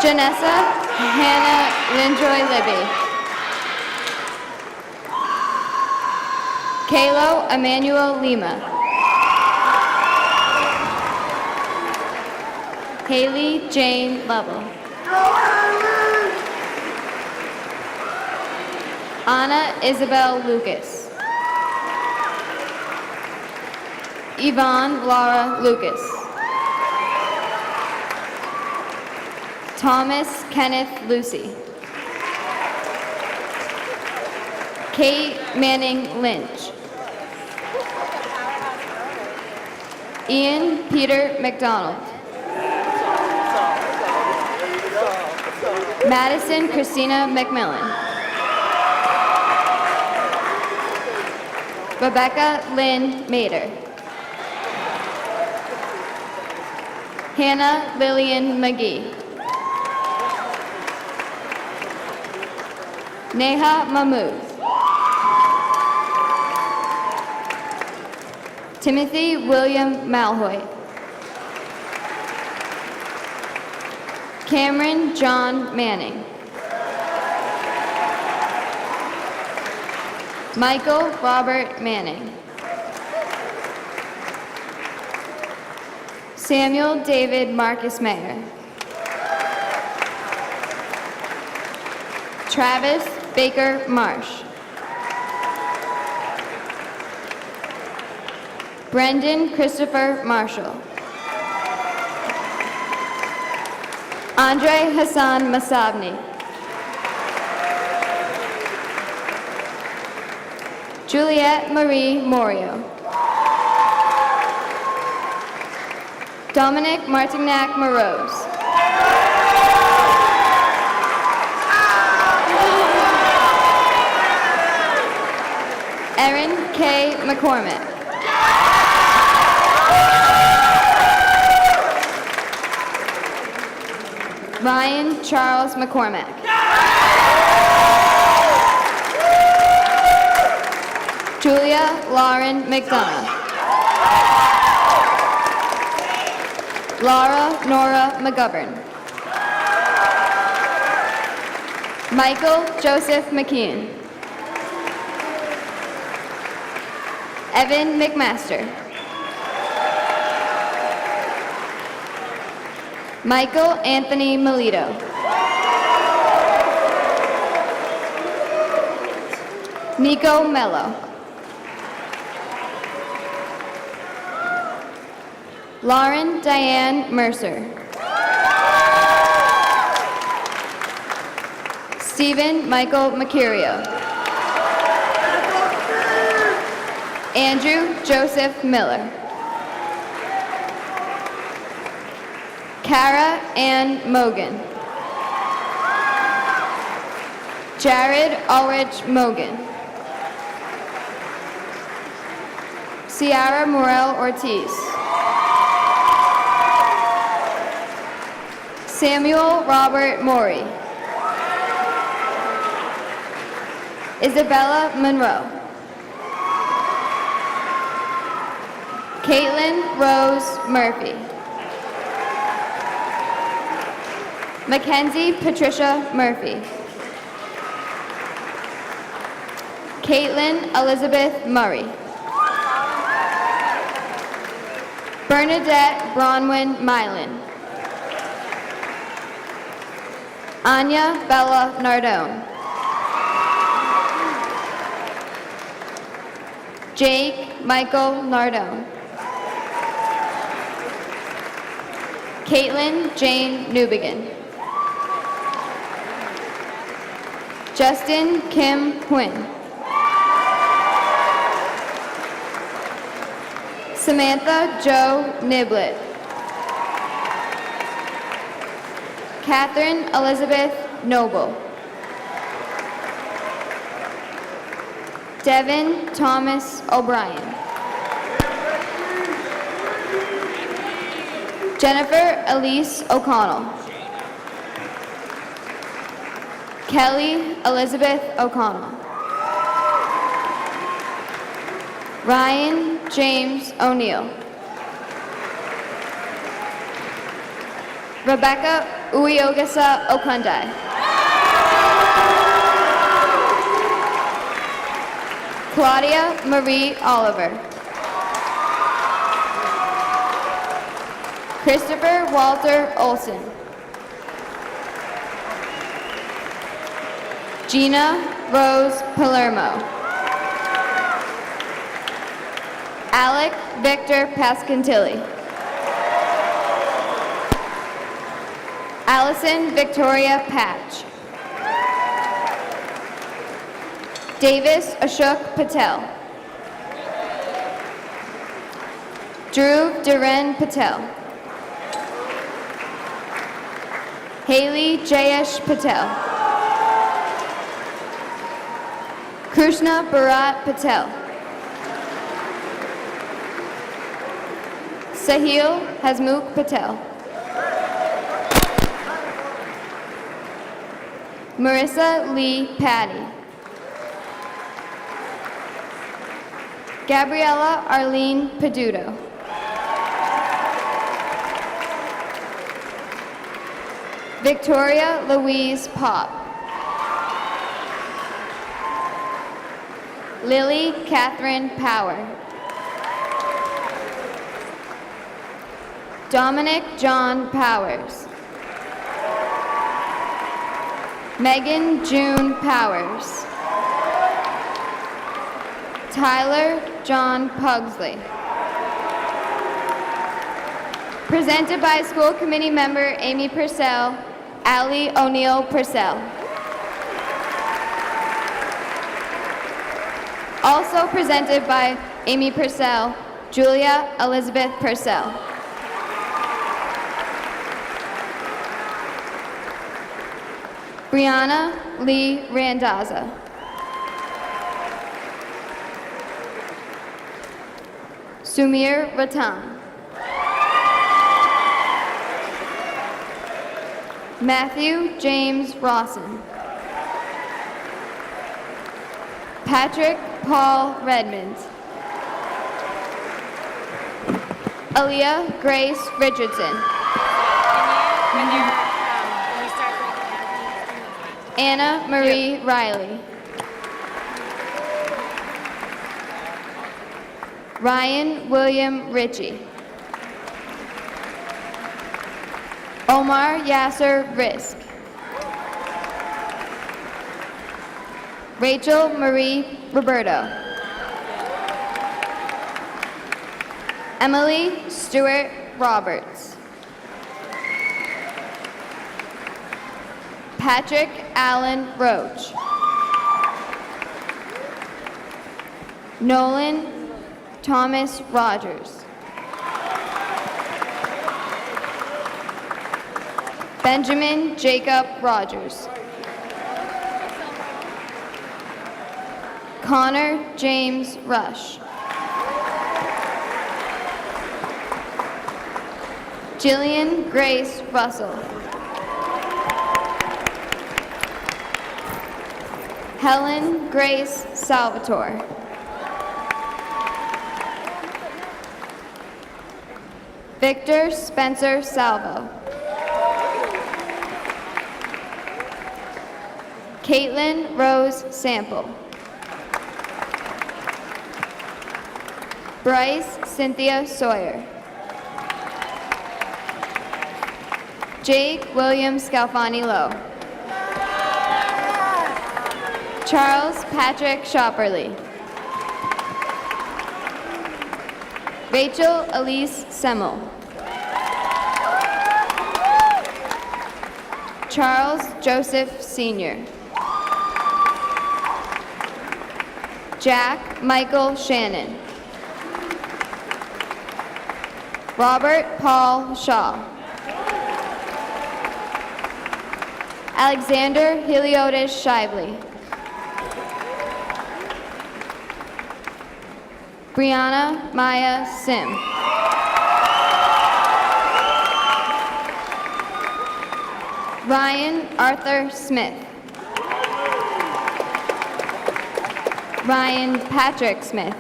S15: Janessa Hannah Lindroy Libby. Kalo Emmanuel Lima. Haley Jane Lovell. Anna Isabel Lucas. Yvonne Laura Lucas. Thomas Kenneth Lucy. Kate Manning Lynch. Ian Peter McDonald. Madison Christina McMillan. Rebecca Lynn Mader. Hannah Lillian McGee. Neha Mahmood. Timothy William Malhoy. Cameron John Manning. Michael Robert Manning. Samuel David Marcus Mayer. Travis Baker Marsh. Brendan Christopher Marshall. Andre Hassan Masabni. Juliette Marie Morio. Dominic Martignac Morose. Erin K. McCormack. Ryan Charles McCormack. Julia Lauren McDonough. Laura Nora McGovern. Michael Joseph McKeon. Evan McMaster. Michael Anthony Melito. Nico Mello. Lauren Diane Mercer. Stephen Michael Mercurio. Andrew Joseph Miller. Kara Ann Mogan. Jared Ulrich Mogan. Ciara Morel Ortiz. Samuel Robert Morey. Isabella Monroe. Caitlin Rose Murphy. Mackenzie Patricia Murphy. Caitlin Elizabeth Murray. Bernadette Bronwyn Mylan. Anya Bella Nardone. Jake Michael Nardone. Caitlin Jane Newbegin. Justin Kim Quinn. Samantha Jo Niblet. Catherine Elizabeth Noble. Devin Thomas O'Brien. Jennifer Elise O'Connell. Kelly Elizabeth O'Connell. Ryan James O'Neill. Rebecca Uiogasa Okundai. Claudia Marie Oliver. Christopher Walter Olson. Gina Rose Palermo. Alec Victor Pascantilli. Allison Victoria Patch. Davis Ashok Patel. Dhruv Dhiren Patel. Haley Jayesh Patel. Krishna Bharat Patel. Sahil Hasmukh Patel. Marissa Lee Patty. Gabriella Arlene Peduto. Victoria Louise Pop. Lily Catherine Power. Dominic John Powers. Megan June Powers. Tyler John Pugsley. Presented by School Committee Member Amy Purcell, Allie O'Neill Purcell. Also presented by Amy Purcell, Julia Elizabeth Purcell. Brianna Lee Randazza. Sumir Ratan. Matthew James Rawson. Patrick Paul Redmond. Aaliyah Grace Richardson. Anna Marie Riley. Ryan William Ritchie. Omar Yasser Risk. Rachel Marie Roberto. Emily Stewart Roberts. Patrick Allen Roach. Nolan Thomas Rogers. Benjamin Jacob Rogers. Connor James Rush. Jillian Grace Russell. Helen Grace Salvatore. Victor Spencer Salvo. Caitlin Rose Sample. Bryce Cynthia Sawyer. Jake William Scalfani Lowe. Charles Patrick Shopperly. Rachel Elise Semmel. Charles Joseph Sr. Jack Michael Shannon. Robert Paul Shaw. Alexander Heliotis Shively. Brianna Maya Sim. Ryan Arthur Smith. Ryan Patrick Smith.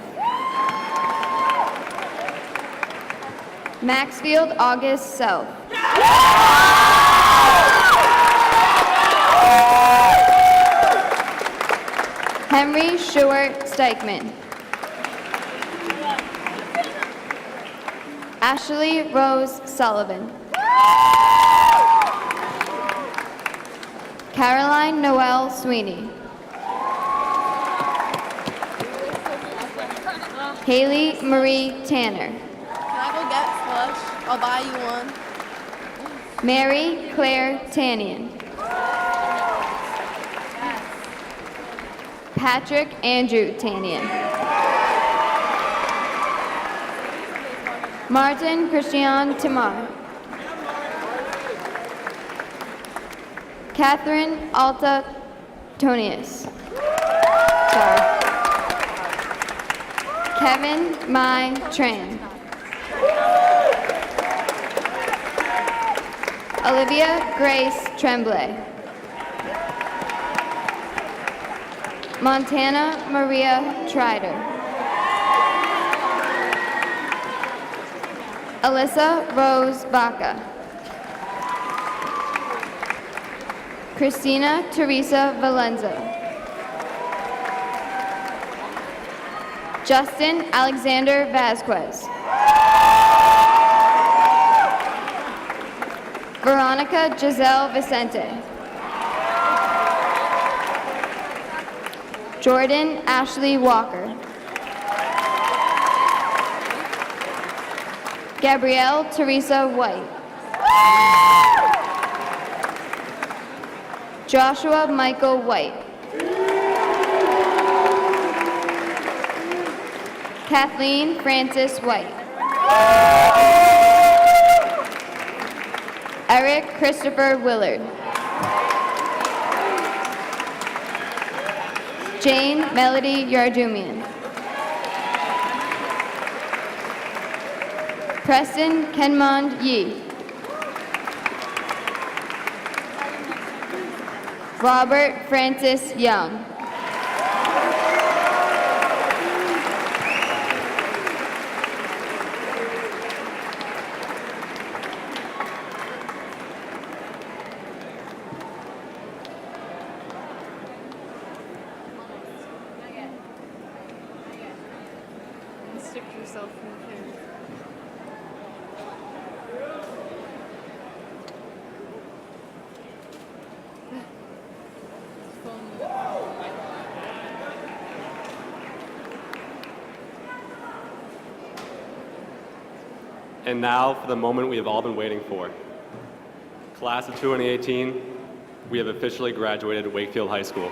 S15: Maxfield August Self. Henry Stewart Steichman. Ashley Rose Sullivan. Caroline Noel Sweeney. Haley Marie Tanner.
S2: Can I go get slush? I'll buy you one.
S15: Mary Claire Tanian. Patrick Andrew Tanian. Martin Christian Timar. Catherine Alta Tonius. Sorry. Kevin Mai Tran. Olivia Grace Tremblay. Montana Maria Trider. Alyssa Rose Baca. Christina Teresa Valenza. Justin Alexander Vasquez. Veronica Giselle Vicente. Jordan Ashley Walker. Gabrielle Teresa White. Joshua Michael White. Kathleen Francis White. Eric Christopher Willard. Jane Melody Yardumian. Preston Kenmond Yee. Robert Francis Young.
S2: Stick yourself in the pin.
S18: And now for the moment we have all been waiting for. Class of 2018, we have officially graduated Wakefield High School.